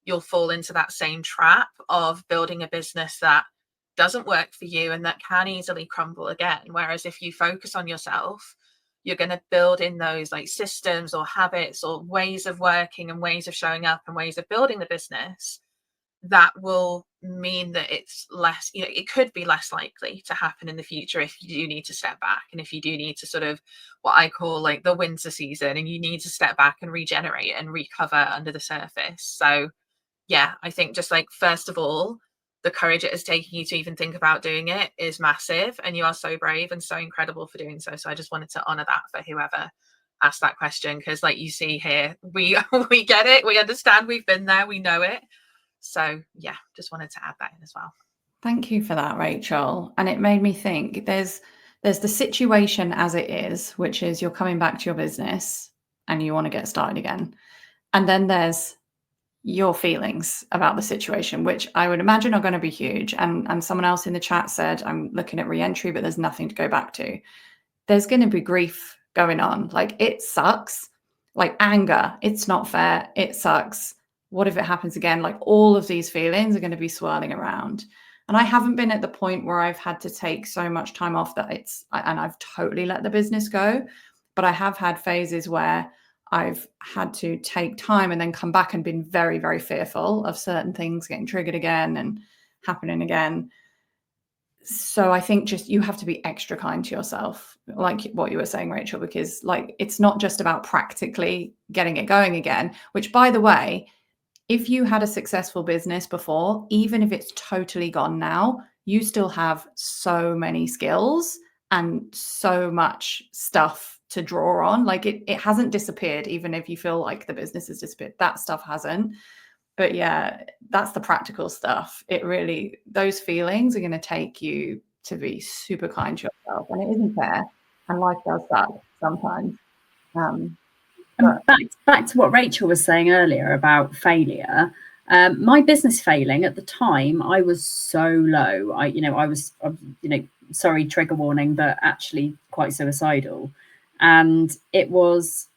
you'll fall into that same trap of building a business that doesn't work for you and that can easily crumble again. Whereas if you focus on yourself, you're going to build in those like systems or habits or ways of working and ways of showing up and ways of building the business that will mean that it's less, it could be less likely to happen in the future if you do need to step back, and if you do need to sort of what I call like the winter season, and you need to step back and regenerate and recover under the surface. So yeah, I think just like, first of all, the courage it is taking you to even think about doing it is massive, and you are so brave and so incredible for doing so. So I just wanted to honor that for whoever asked that question, because like you see here, we get it, we understand, we've been there, we know it. So yeah, just wanted to add that in as well. Thank you for that, Rachel. And it made me think there's the situation as it is, which is you're coming back to your business and you want to get started again. And then there's your feelings about the situation, which I would imagine are going to be huge. And someone else in the chat said, I'm looking at re-entry, but there's nothing to go back to. There's going to be grief going on. Like, it sucks. Like anger, it's not fair. It sucks. What if it happens again? Like, all of these feelings are going to be swirling around. And I haven't been at the point where I've had to take so much time off that and I've totally let the business go. But I have had phases where I've had to take time and then come back and been very, very fearful of certain things getting triggered again and happening again. So I think just you have to be extra kind to yourself, like what you were saying, Rachel, because like it's not just about practically getting it going again, which, by the way, if you had a successful business before, even if it's totally gone now, you still have so many skills and so much stuff to draw on. Like it hasn't disappeared, even if you feel like the business has disappeared. That stuff hasn't. But yeah, that's the practical stuff. It really, those feelings are going to take you to be super kind to yourself, and it isn't fair. And life does suck sometimes. And back to what Rachel was saying earlier about failure. My business failing at the time, I was so low. I was sorry, trigger warning, but actually quite suicidal. And it was,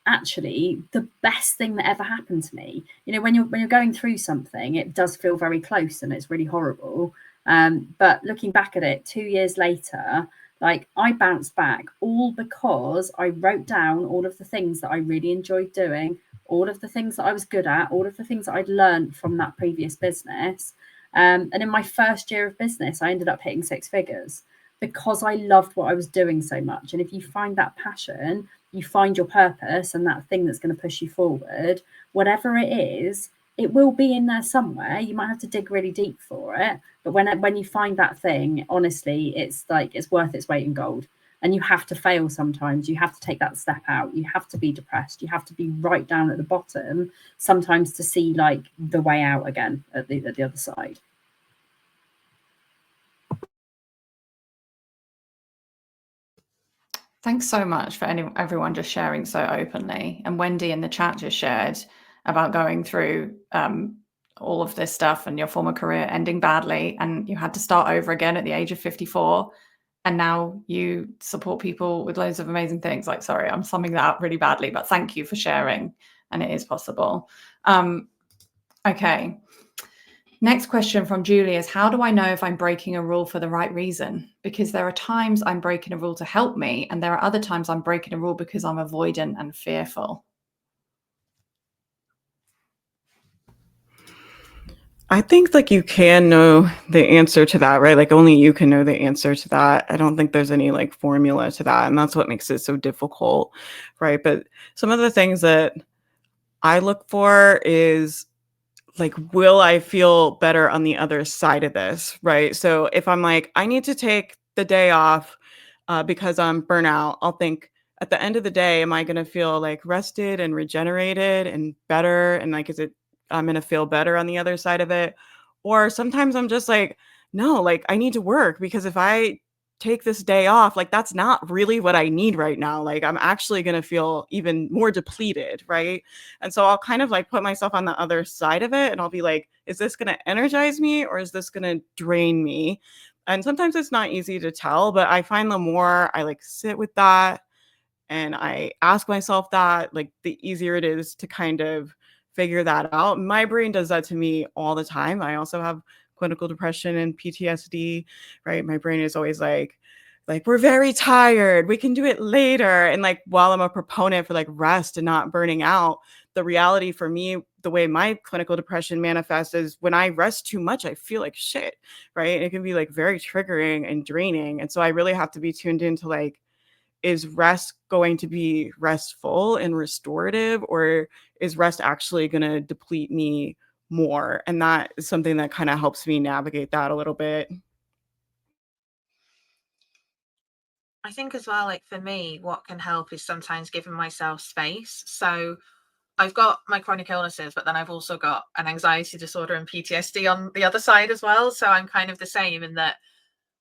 actually the best thing that ever happened to me. When you're going through something, it does feel very close and it's really horrible. But looking back at it 2 years later, like I bounced back all because I wrote down all of the things that I really enjoyed doing, all of the things that I was good at, all of the things that I'd learned from that previous business. And in my first year of business, I ended up hitting 6 figures because I loved what I was doing so much. And if you find that passion, you find your purpose and that thing that's going to push you forward, whatever it is, it will be in there somewhere. You might have to dig really deep for it. But when you find that thing, honestly, it's like it's worth its weight in gold. And you have to fail sometimes. You have to take that step out. You have to be depressed. You have to be right down at the bottom sometimes to see like the way out again at the other side. Thanks so much for everyone just sharing so openly. And Wendy in the chat just shared about going through all of this stuff and your former career ending badly, and you had to start over again at the age of 54. And now you support people with loads of amazing things. Like, sorry, I'm summing that up really badly, but thank you for sharing. And it is possible. Okay. Next question from Julie is, how do I know if I'm breaking a rule for the right reason? Because there are times I'm breaking a rule to help me, and there are other times I'm breaking a rule because I'm avoidant and fearful. I think like you can know the answer to that, right? Like only you can know the answer to that. I don't think there's any like formula to that. And that's what makes it so difficult, right? But some of the things that I look for is like, will I feel better on the other side of this, right? So if I'm like, I need to take the day off because I'm burnout, I'll think at the end of the day, am I going to feel like rested and regenerated and better? And like, I'm going to feel better on the other side of it? Or sometimes I'm just like, no, like I need to work because if I take this day off, like that's not really what I need right now. Like I'm actually going to feel even more depleted, right? And so I'll kind of like put myself on the other side of it, and I'll be like, is this going to energize me or is this going to drain me? And sometimes it's not easy to tell, but I find the more I like sit with that and I ask myself that, like the easier it is to kind of figure that out. My brain does that to me all the time. I also have clinical depression and PTSD, right? My brain is always like we're very tired, we can do it later. And like while I'm a proponent for like rest and not burning out, the reality for me, the way my clinical depression manifests is when I rest too much, I feel like shit, right? And it can be like very triggering and draining. And so I really have to be tuned into like, is rest going to be restful and restorative, or is rest actually going to deplete me more? And that is something that kind of helps me navigate that a little bit. I think as well, like for me, what can help is sometimes giving myself space. So I've got my chronic illnesses, but then I've also got an anxiety disorder and PTSD on the other side as well. So I'm kind of the same in that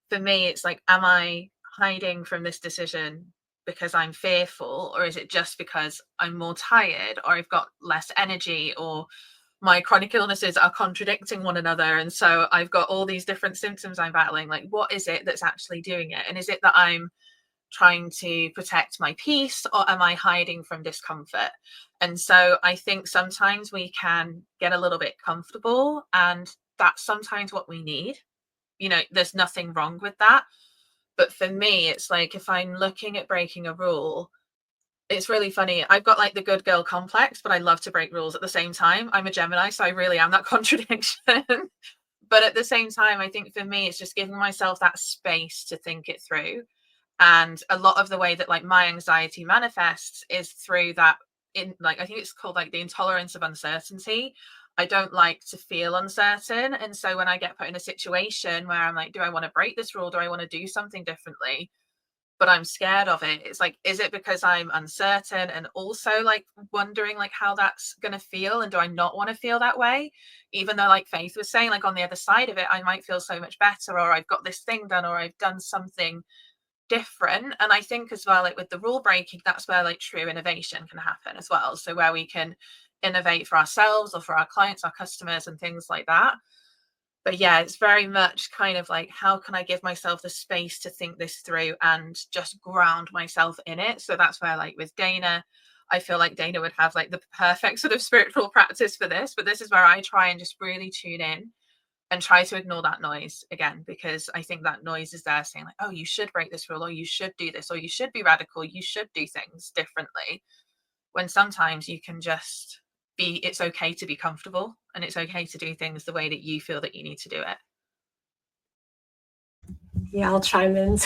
for me, it's like, am I hiding from this decision because I'm fearful, or is it just because I'm more tired, or I've got less energy, or my chronic illnesses are contradicting one another? And so I've got all these different symptoms I'm battling. Like, what is it that's actually doing it? And is it that I'm trying to protect my peace, or am I hiding from discomfort? And so I think sometimes we can get a little bit comfortable, and that's sometimes what we need. You know, there's nothing wrong with that. But for me, it's like if I'm looking at breaking a rule, it's really funny. I've got like the good girl complex, but I love to break rules at the same time. I'm a Gemini, so I really am that contradiction. But at the same time, I think for me, it's just giving myself that space to think it through. And a lot of the way that like my anxiety manifests is through that, in like, I think it's called like the intolerance of uncertainty. I don't like to feel uncertain. And so when I get put in a situation where I'm like, do I want to break this rule? Do I want to do something differently? But I'm scared of it. It's like, is it because I'm uncertain and also like wondering like how that's going to feel? And do I not want to feel that way? Even though, like Faith was saying, like on the other side of it, I might feel so much better, or I've got this thing done, or I've done something different. And I think as well, like with the rule breaking, that's where like true innovation can happen as well. So where we can innovate for ourselves or for our clients, our customers, and things like that. But yeah, it's very much kind of like, how can I give myself the space to think this through and just ground myself in it? So that's where like with Dana, I feel like Dana would have like the perfect sort of spiritual practice for this. But this is where I try and just really tune in and try to ignore that noise again, because I think that noise is there saying like, oh, you should break this rule, or you should do this, or you should be radical, you should do things differently. When sometimes you can just be, it's okay to be comfortable, and it's okay to do things the way that you feel that you need to do it. Yeah, I'll chime in.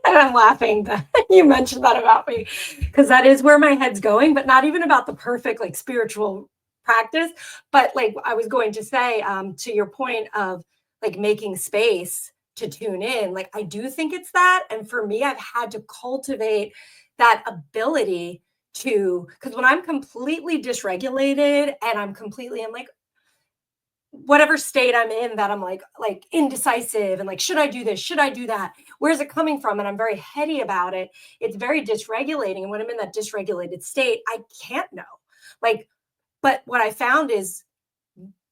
And I'm laughing that you mentioned that about me, because that is where my head's going, but not even about the perfect like spiritual practice. But like I was going to say, to your point of like making space to tune in, like I do think it's that. And for me, I've had to cultivate that ability to, because when I'm completely dysregulated and I'm like, whatever state I'm in, that I'm like indecisive and like, should I do this? Should I do that? Where's it coming from? And I'm very heady about it. It's very dysregulating. And when I'm in that dysregulated state, I can't know. Like, but what I found is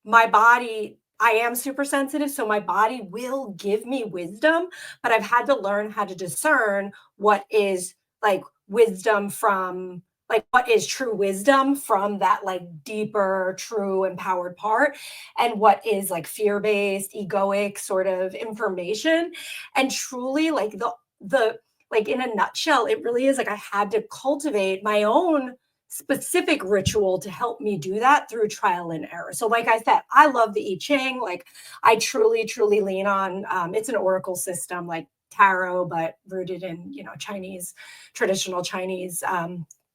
my body, I am super sensitive. So my body will give me wisdom, but I've had to learn how to discern what is like wisdom from like what is true wisdom from that like deeper, true, empowered part, and what is like fear-based, egoic sort of information. And truly like the like in a nutshell, it really is like I had to cultivate my own specific ritual to help me do that through trial and error. So like I said, I love the I Ching. Like I truly lean on, it's an oracle system like tarot, but rooted in, Chinese, traditional Chinese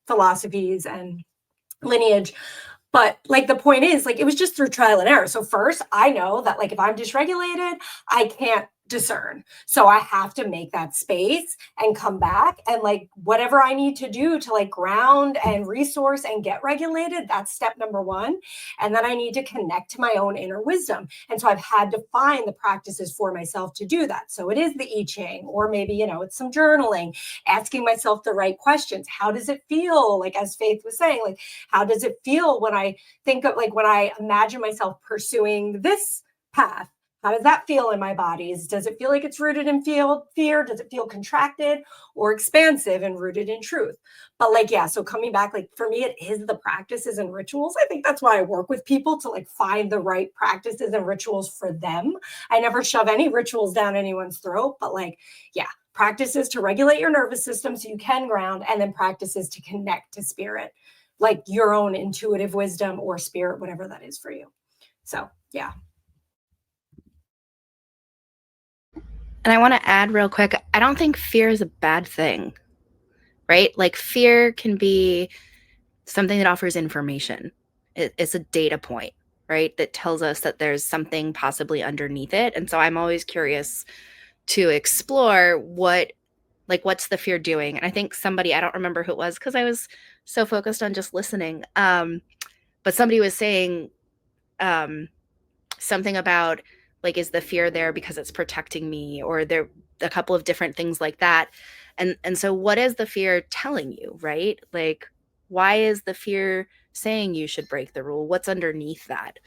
philosophies and lineage. But like the point is, like it was just through trial and error. So first, I know that like if I'm dysregulated, I can't discern. So I have to make that space and come back, and like whatever I need to do to like ground and resource and get regulated, that's step number one. And then I need to connect to my own inner wisdom. And so I've had to find the practices for myself to do that. So it is the I Ching, or maybe, you know, it's some journaling, asking myself the right questions. How does it feel? Like, as Faith was saying, like, how does it feel when I think of, like, when I imagine myself pursuing this path? How does that feel in my body? Does it feel like it's rooted in fear? Does it feel contracted or expansive and rooted in truth? But like, yeah, so coming back, like for me, it is the practices and rituals. I think that's why I work with people, to like find the right practices and rituals for them. I never shove any rituals down anyone's throat, but like, yeah, practices to regulate your nervous system so you can ground, and then practices to connect to spirit, like your own intuitive wisdom or spirit, whatever that is for you. So yeah. And I want to add real quick, I don't think fear is a bad thing, right? Like fear can be something that offers information. It's a data point, right? That tells us that there's something possibly underneath it. And so I'm always curious to explore what's the fear doing? And I think somebody, I don't remember who it was because I was so focused on just listening. But somebody was saying something about, like, is the fear there because it's protecting me, or there a couple of different things like that. And so what is the fear telling you, right? Like, why is the fear saying you should break the rule? What's underneath that?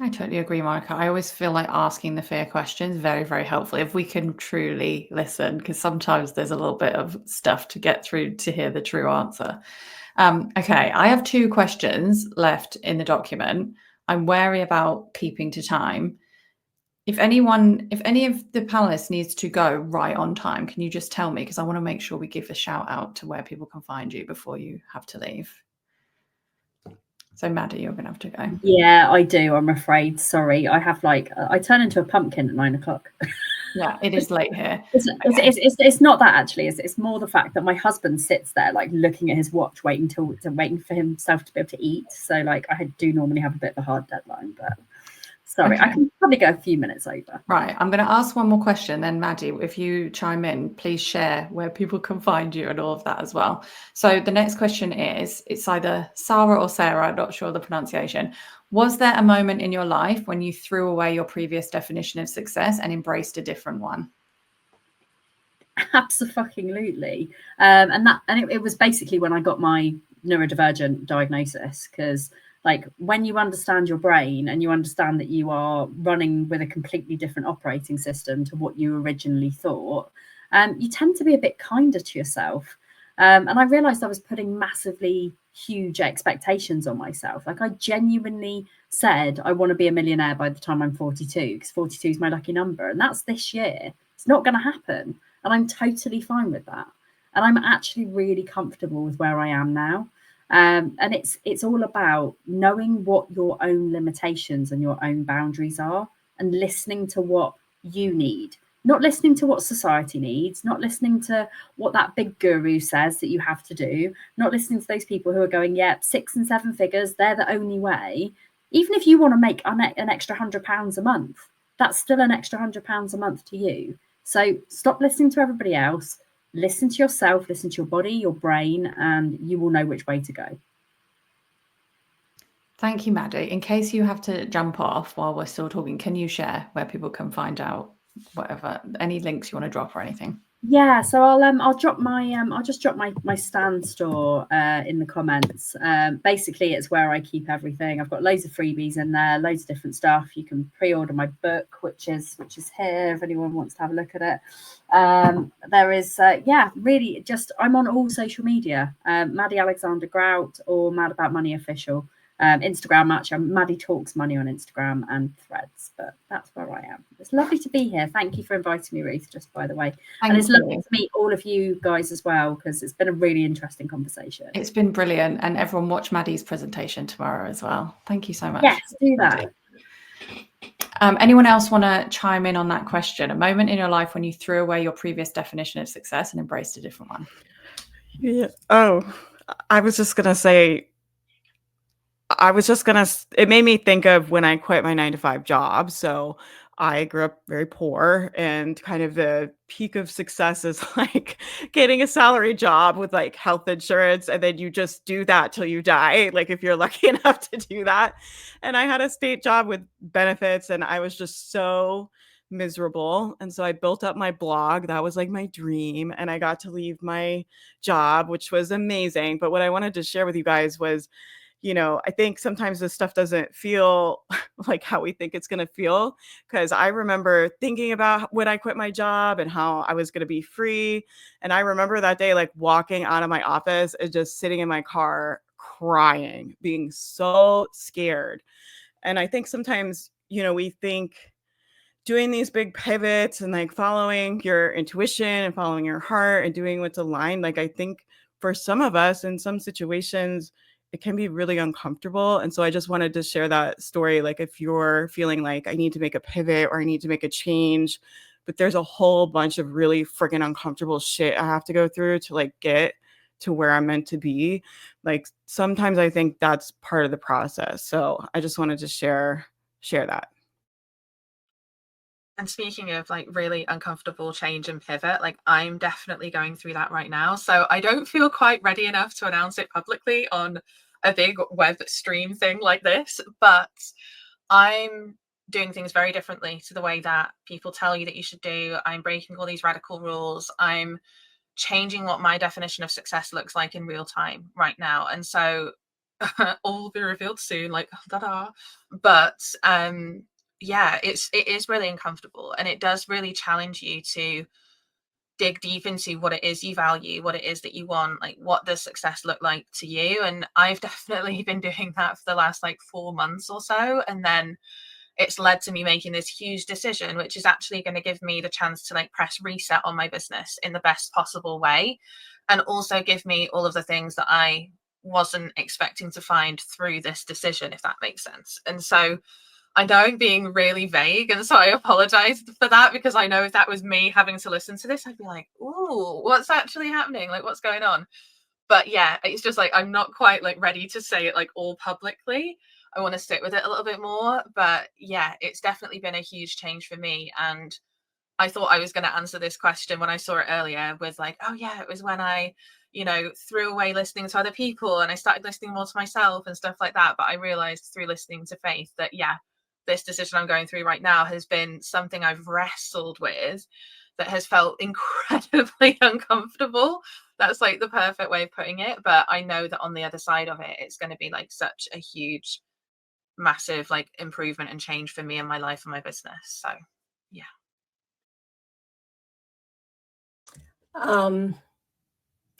I totally agree, Monica. I always feel like asking the fear questions very, very helpful if we can truly listen, because sometimes there's a little bit of stuff to get through to hear the true answer. Okay, I have 2 questions left in the document. I'm wary about keeping to time. If any of the panelists needs to go right on time, can you just tell me? Because I want to make sure we give a shout out to where people can find you before you have to leave. So Maddie, you're going to have to go. Yeah, I do. I'm afraid. Sorry. I have I turn into a pumpkin at 9 o'clock. Yeah, it is late here. It's not that actually. It's more the fact that my husband sits there like looking at his watch, waiting for himself to be able to eat. So like I do normally have a bit of a hard deadline, but sorry, okay. I can probably go a few minutes over. Right. I'm going to ask one more question. Then Maddie, if you chime in, please share where people can find you and all of that as well. So the next question is, it's either Sarah or Sarah, I'm not sure the pronunciation. Was there a moment in your life when you threw away your previous definition of success and embraced a different one? Absolutely. And it was basically when I got my neurodivergent diagnosis, because like when you understand your brain and you understand that you are running with a completely different operating system to what you originally thought, you tend to be a bit kinder to yourself. And I realized I was putting massively huge expectations on myself. Like I genuinely said, I want to be a millionaire by the time I'm 42, because 42 is my lucky number. And that's this year. It's not going to happen. And I'm totally fine with that. And I'm actually really comfortable with where I am now. And it's all about knowing what your own limitations and your own boundaries are, and listening to what you need, not listening to what society needs, not listening to what that big guru says that you have to do, not listening to those people who are going, yeah, 6 and 7 figures, they're the only way. Even if you want to make an extra £100 a month, that's still an extra £100 a month to you. So stop listening to everybody else. Listen to yourself, listen to your body, your brain, and you will know which way to go. Thank you, Maddie. In case you have to jump off while we're still talking, can you share where people can find out whatever, any links you want to drop or anything? Yeah, so I'll drop my Stan store in the comments. Basically, it's where I keep everything. I've got loads of freebies in there, loads of different stuff. You can pre-order my book, which is here if anyone wants to have a look at it. There is really just, I'm on all social media, Maddie Alexander Grout or Mad About Money Official. Instagram, actually, Maddie Talks Money on Instagram and Threads, but that's where I am. It's lovely to be here. Thank you for inviting me, Ruth, just by the way. And it's lovely to meet all of you guys as well, because it's been a really interesting conversation. It's been brilliant. And everyone watch Maddie's presentation tomorrow as well. Thank you so much. Yes, do that. Anyone else want to chime in on that question? A moment in your life when you threw away your previous definition of success and embraced a different one? Yeah. Oh, I was just going to say, it made me think of when I quit my 9-to-5 job. So I grew up very poor, and kind of the peak of success is like getting a salary job with like health insurance. And then you just do that till you die. Like if you're lucky enough to do that. And I had a state job with benefits, and I was just so miserable. And so I built up my blog. That was like my dream. And I got to leave my job, which was amazing. But what I wanted to share with you guys was, I think sometimes this stuff doesn't feel like how we think it's going to feel. Because I remember thinking about when I quit my job and how I was going to be free. And I remember that day, like walking out of my office and just sitting in my car crying, being so scared. And I think sometimes, we think doing these big pivots and like following your intuition and following your heart and doing what's aligned. Like, I think for some of us in some situations, it can be really uncomfortable. And so I just wanted to share that story. Like if you're feeling like I need to make a pivot or I need to make a change, but there's a whole bunch of really freaking uncomfortable shit I have to go through to like get to where I'm meant to be. Like sometimes I think that's part of the process. So I just wanted to share that. And speaking of like really uncomfortable change and pivot, like I'm definitely going through that right now. So I don't feel quite ready enough to announce it publicly on a big web stream thing like this, but I'm doing things very differently to the way that people tell you that you should do. I'm breaking all these radical rules. I'm changing what my definition of success looks like in real time right now. And so all will be revealed soon, like ta-da. But yeah, it is really uncomfortable, and it does really challenge you to dig deep into what it is you value, what it is that you want, like what does success look like to you. And I've definitely been doing that for the last like 4 months or so, and then it's led to me making this huge decision, which is actually going to give me the chance to like press reset on my business in the best possible way, and also give me all of the things that I wasn't expecting to find through this decision, if that makes sense. And so I know I'm being really vague, and so I apologize for that, because I know if that was me having to listen to this, I'd be like, ooh, what's actually happening? Like, what's going on? But yeah, it's just like, I'm not quite like ready to say it like all publicly. I want to sit with it a little bit more. But yeah, it's definitely been a huge change for me. And I thought I was going to answer this question when I saw it earlier with like, oh yeah, it was when I, threw away listening to other people and I started listening more to myself and stuff like that. But I realized through listening to Faith that, yeah, this decision I'm going through right now has been something I've wrestled with that has felt incredibly uncomfortable. That's like the perfect way of putting it. But I know that on the other side of it, it's going to be like such a huge, massive like improvement and change for me and my life and my business. So yeah.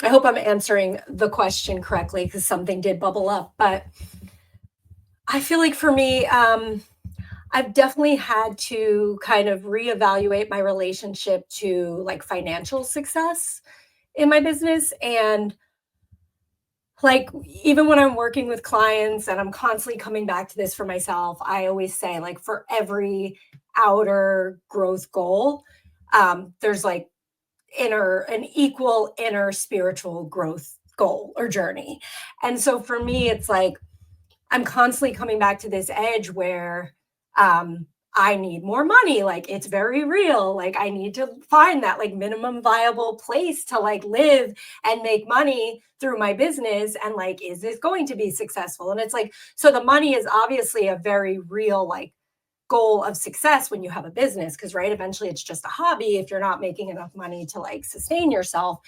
I hope I'm answering the question correctly, because something did bubble up. But I feel like for me, I've definitely had to kind of reevaluate my relationship to like financial success in my business. And like, even when I'm working with clients and I'm constantly coming back to this for myself, I always say, like, for every outer growth goal, there's like an equal inner spiritual growth goal or journey. And so for me, it's like, I'm constantly coming back to this edge where I need more money. Like, it's very real. Like, I need to find that like minimum viable place to like live and make money through my business. And like, is this going to be successful? And it's like, so the money is obviously a very real like goal of success when you have a business, because right, eventually it's just a hobby if you're not making enough money to like sustain yourself.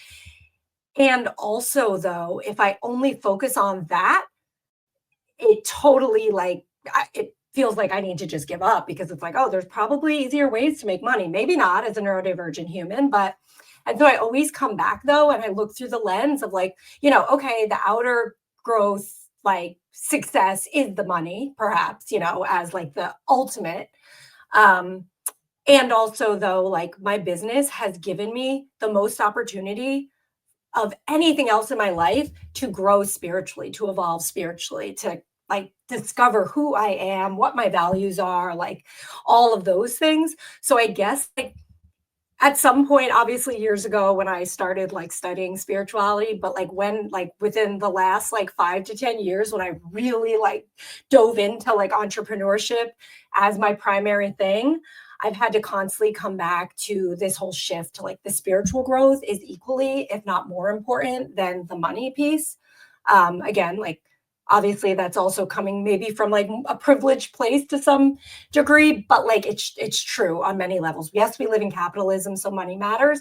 And also though, if I only focus on that, it totally like, it feels like I need to just give up, because it's like, oh, there's probably easier ways to make money. Maybe not as a neurodivergent human, but, and so I always come back though, and I look through the lens of like, okay, the outer growth, like success is the money, perhaps, as like the ultimate. And also though, like my business has given me the most opportunity of anything else in my life to grow spiritually, to evolve spiritually, to like discover who I am, what my values are, like all of those things. So I guess like at some point, obviously years ago when I started like studying spirituality, but like when, like within the last like 5 to 10 years, when I really like dove into like entrepreneurship as my primary thing, I've had to constantly come back to this whole shift to like the spiritual growth is equally, if not more important than the money piece. Again, like obviously that's also coming maybe from like a privileged place to some degree, but like it's true on many levels. Yes, we live in capitalism, so money matters,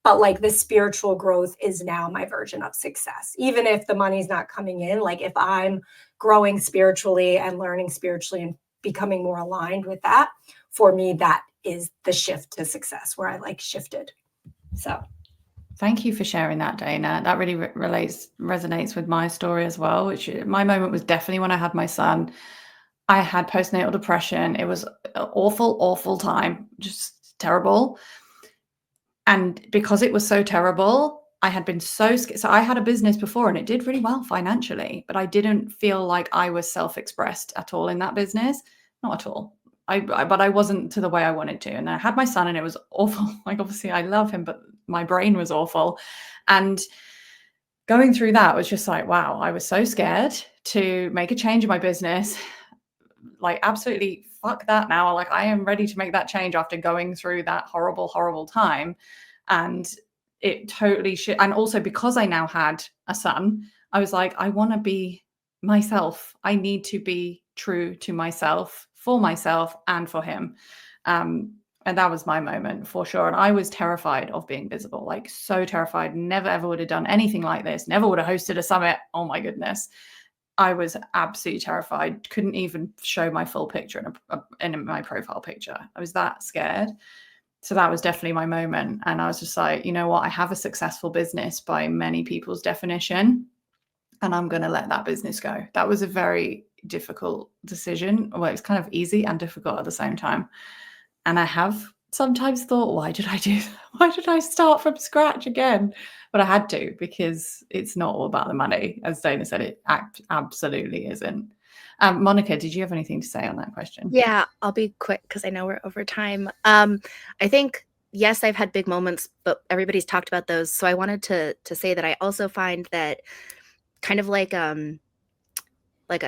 but like the spiritual growth is now my version of success. Even if the money's not coming in, like if I'm growing spiritually and learning spiritually and becoming more aligned with that, for me, that is the shift to success where I like shifted. So thank you for sharing that, Dana. That really resonates with my story as well, which my moment was definitely when I had my son. I had postnatal depression. It was an awful, awful time, just terrible. And because it was so terrible, I had been so scared. So I had a business before and it did really well financially, but I didn't feel like I was self-expressed at all in that business. Not at all. But I wasn't to the way I wanted to. And I had my son and it was awful. Like, obviously I love him, but my brain was awful. And going through that was just like, wow, I was so scared to make a change in my business. Like, absolutely fuck that now. Like, I am ready to make that change after going through that horrible, horrible time. And it totally shit. And also because I now had a son, I was like, I want to be myself. I need to be true to myself, for myself and for him. And that was my moment for sure. And I was terrified of being visible, like so terrified. Never, ever would have done anything like this. Never would have hosted a summit. Oh my goodness. I was absolutely terrified. Couldn't even show my full picture in my profile picture. I was that scared. So that was definitely my moment. And I was just like, you know what? I have a successful business by many people's definition, and I'm going to let that business go. That was a very difficult decision. Well, it was kind of easy and difficult at the same time. And I have sometimes thought, why did I do that? Why did I start from scratch again? But I had to, because it's not all about the money. As Dana said, it absolutely isn't. Monica, did you have anything to say on that question? Yeah, I'll be quick because I know we're over time. I think, yes, I've had big moments, but everybody's talked about those. So I wanted to say that I also find that kind of like a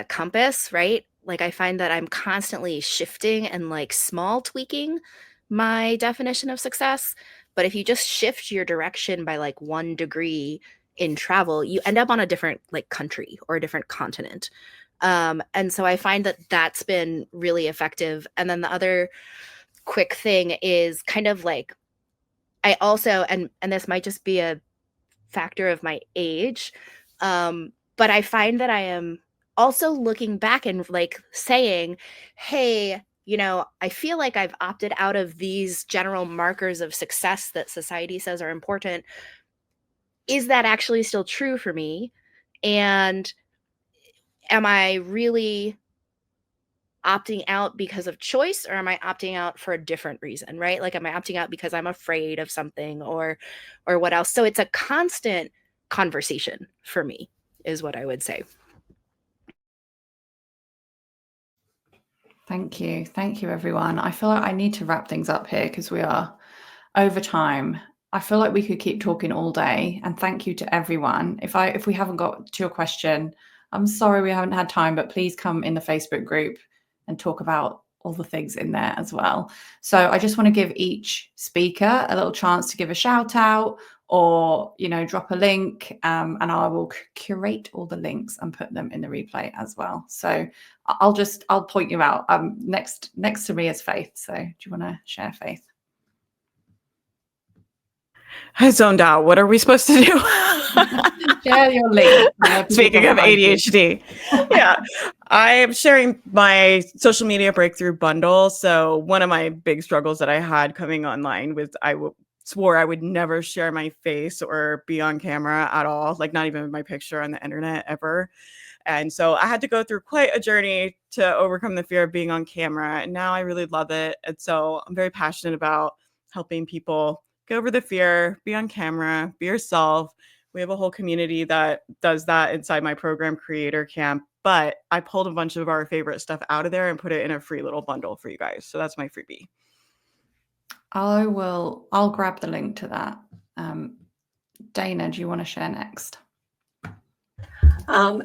compass, right? Like I find that I'm constantly shifting and like small tweaking my definition of success. But if you just shift your direction by like 1 degree in travel, you end up on a different like country or a different continent. And so I find that that's been really effective. And then the other quick thing is kind of like, I also, and this might just be a factor of my age, but I find that I am also looking back and like saying, hey, you know, I feel like I've opted out of these general markers of success that society says are important. Is that actually still true for me? And am I really opting out because of choice, or am I opting out for a different reason, right? Like, am I opting out because I'm afraid of something or what else? So it's a constant conversation for me, is what I would say. Thank you. Thank you, everyone. I feel like I need to wrap things up here because we are over time. I feel like we could keep talking all day, and thank you to everyone. If we haven't got to your question, I'm sorry we haven't had time, but please come in the Facebook group and talk about all the things in there as well. So I just want to give each speaker a little chance to give a shout out or, you know, drop a link, and I will curate all the links and put them in the replay as well. So I'll point you out. Next to me is Faith. So do you want to share, Faith? I zoned out. What are we supposed to do? Share your link. Speaking of ADHD. Yeah. I am sharing my social media breakthrough bundle. So one of my big struggles that I had coming online was swore I would never share my face or be on camera at all, like not even my picture on the internet ever. And so I had to go through quite a journey to overcome the fear of being on camera. And now I really love it. And so I'm very passionate about helping people get over the fear, be on camera, be yourself. We have a whole community that does that inside my program, Creator Camp. But I pulled a bunch of our favorite stuff out of there and put it in a free little bundle for you guys. So that's my freebie. I'll grab the link to that. Dana, do you want to share next?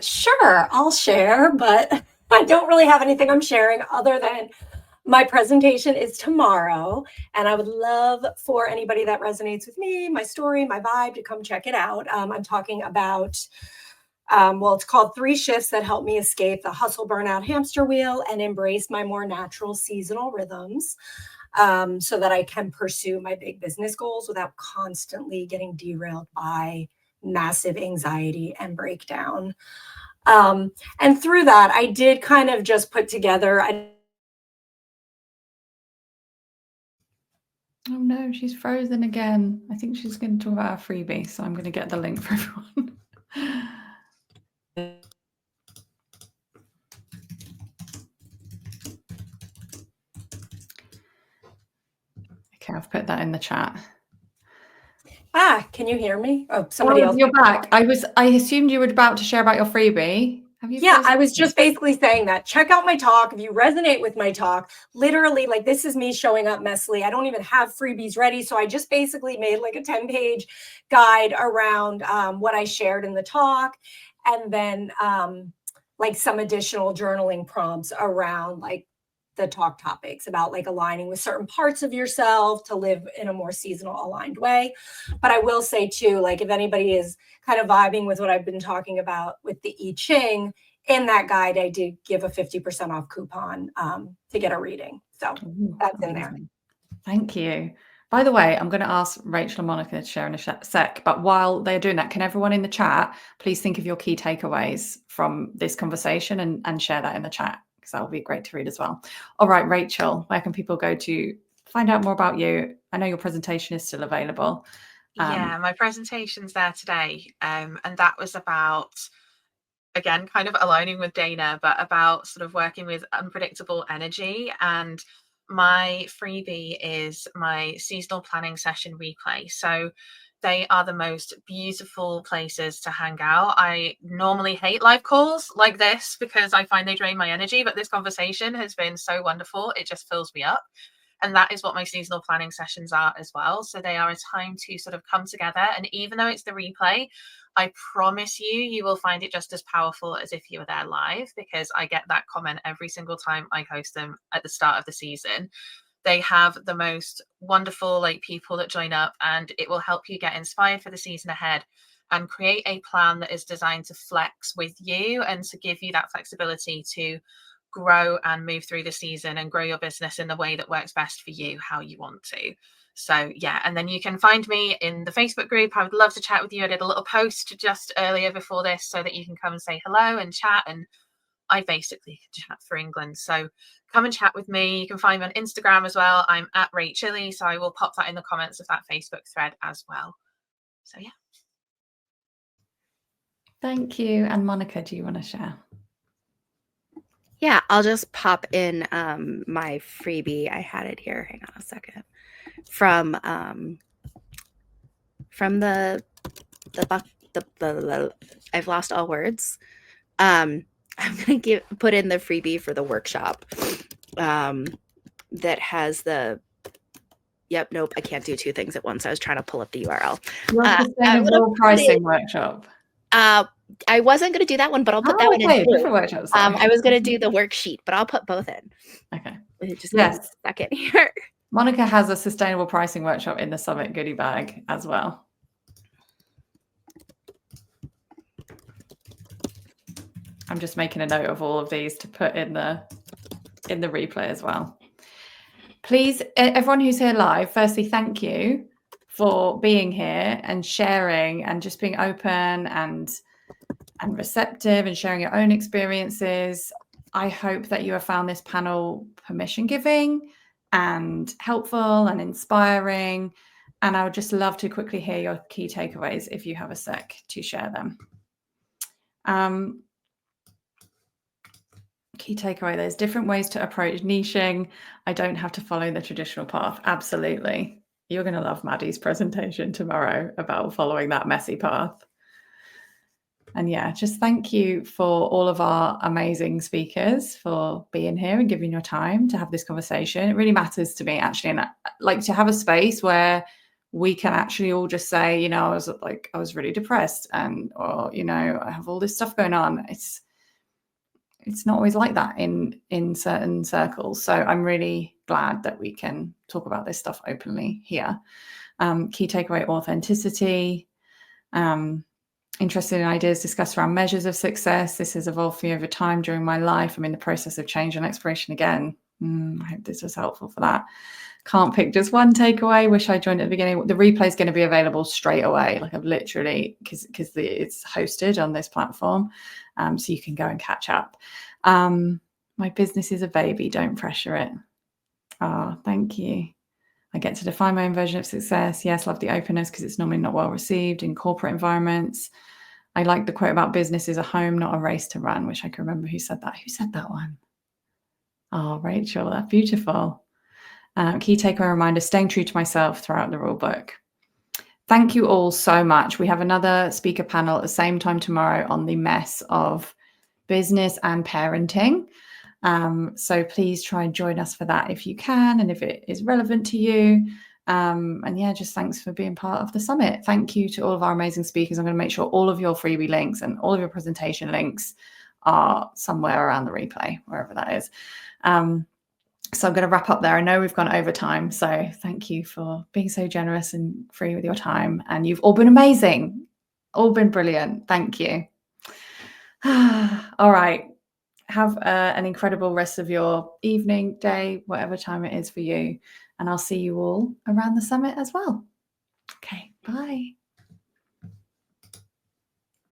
Sure, I'll share, but I don't really have anything I'm sharing other than My presentation is tomorrow, and I would love for anybody that resonates with me, my story, my vibe, to come check it out. I'm talking about, well, it's called 3 Shifts That Help Me Escape the Hustle Burnout Hamster Wheel and Embrace My More Natural Seasonal Rhythms, so that I can pursue my big business goals without constantly getting derailed by massive anxiety and breakdown. And through that, I did kind of just put together, Oh no, she's frozen again. I think she's going to talk about our freebie, so I'm going to get the link for everyone. Okay, I've put that in the chat. can you hear me? Oh, somebody else. You're back. I assumed you were about to share about your freebie. Have you? Yeah, I was just basically saying that. Check out my talk. If you resonate with my talk, literally, like, this is me showing up messily. I don't even have freebies ready. So I just basically made like a 10-page guide around what I shared in the talk. And then like some additional journaling prompts around like the talk topics about like aligning with certain parts of yourself to live in a more seasonal aligned way. But I will say too, like, if anybody is kind of vibing with what I've been talking about with the I Ching, in that guide, I did give a 50% off coupon to get a reading. So that's in there. Thank you. By the way, I'm going to ask Rachel and Monica to share in a sec, but while they're doing that, can everyone in the chat please think of your key takeaways from this conversation and share that in the chat, because that will be great to read as well. All right, Rachel, where can people go to find out more about you? I know your presentation is still available. Yeah, my presentation's there today, and that was about, again, kind of aligning with Dana, but about sort of working with unpredictable energy. And my freebie is my seasonal planning session replay. So they are the most beautiful places to hang out. I normally hate live calls like this because I find they drain my energy, but this conversation has been so wonderful. It just fills me up. And that is what my seasonal planning sessions are as well. So they are a time to sort of come together. And even though it's the replay, I promise you will find it just as powerful as if you were there live, because I get that comment every single time I host them at the start of the season. They have the most wonderful people that join up, and it will help you get inspired for the season ahead and create a plan that is designed to flex with you and to give you that flexibility to grow and move through the season and grow your business in the way that works best for you, how you want to. So yeah, and then you can find me in the Facebook group. I would love to chat with you. I did a little post just earlier before this so that you can come and say hello and chat, and I basically chat for England. So come and chat with me. You can find me on Instagram as well. I'm at Rachel, so I will pop that in the comments of that Facebook thread as well. So yeah. Thank you. And Monica, do you want to share? Yeah, I'll just pop in my freebie. I had it here. Hang on a second. From the I've lost all words. I'm gonna put in the freebie for the workshop that has the. Yep, nope, I can't do 2 things at once. I was trying to pull up the URL. Sustainable pricing workshop. I wasn't going to do that one, but I'll put that one in. Different workshops. I was going to do the worksheet, but I'll put both in. Okay. Just give me a second here. Monica has a sustainable pricing workshop in the Summit goodie bag as well. I'm just making a note of all of these to put in the replay as well. Please, everyone who's here live, firstly, thank you for being here and sharing and just being open and receptive and sharing your own experiences. I hope that you have found this panel permission giving and helpful and inspiring. And I would just love to quickly hear your key takeaways if you have a sec to share them. Key takeaway, there's different ways to approach niching. I don't have to follow the traditional path. Absolutely. You're going to love Maddie's presentation tomorrow about following that messy path. And yeah, just thank you for all of our amazing speakers for being here and giving your time to have this conversation. It really matters to me, actually. And like to have a space where we can actually all just say, I was really depressed, and, or, I have all this stuff going on. it's not always like that in certain circles. So I'm really glad that we can talk about this stuff openly here. Key takeaway: authenticity. Interested in ideas discussed around measures of success. This has evolved for me over time during my life. I'm in the process of change and exploration again. I hope this was helpful for that. Can't pick just one takeaway. Wish I joined at the beginning. The replay is going to be available straight away. Like I've literally, because it's hosted on this platform, so you can go and catch up. My business is a baby. Don't pressure it. Oh, thank you. I get to define my own version of success. Yes, love the openness because it's normally not well received in corporate environments. I like the quote about business is a home, not a race to run. Wish I could remember who said that. Who said that one? Oh, Rachel, that's beautiful. Key takeaway reminder: staying true to myself throughout the rule book. Thank you all so much. We have another speaker panel at the same time tomorrow on the mess of business and parenting. So please try and join us for that if you can, and if it is relevant to you. And yeah, just thanks for being part of the summit. Thank you to all of our amazing speakers. I'm going to make sure all of your freebie links and all of your presentation links are somewhere around the replay, wherever that is. So I'm going to wrap up there. I know we've gone over time, so thank you for being so generous and free with your time. And you've all been amazing, all been brilliant. Thank you. All right. Have an incredible rest of your evening, day, whatever time it is for you. And I'll see you all around the summit as well. Okay, bye.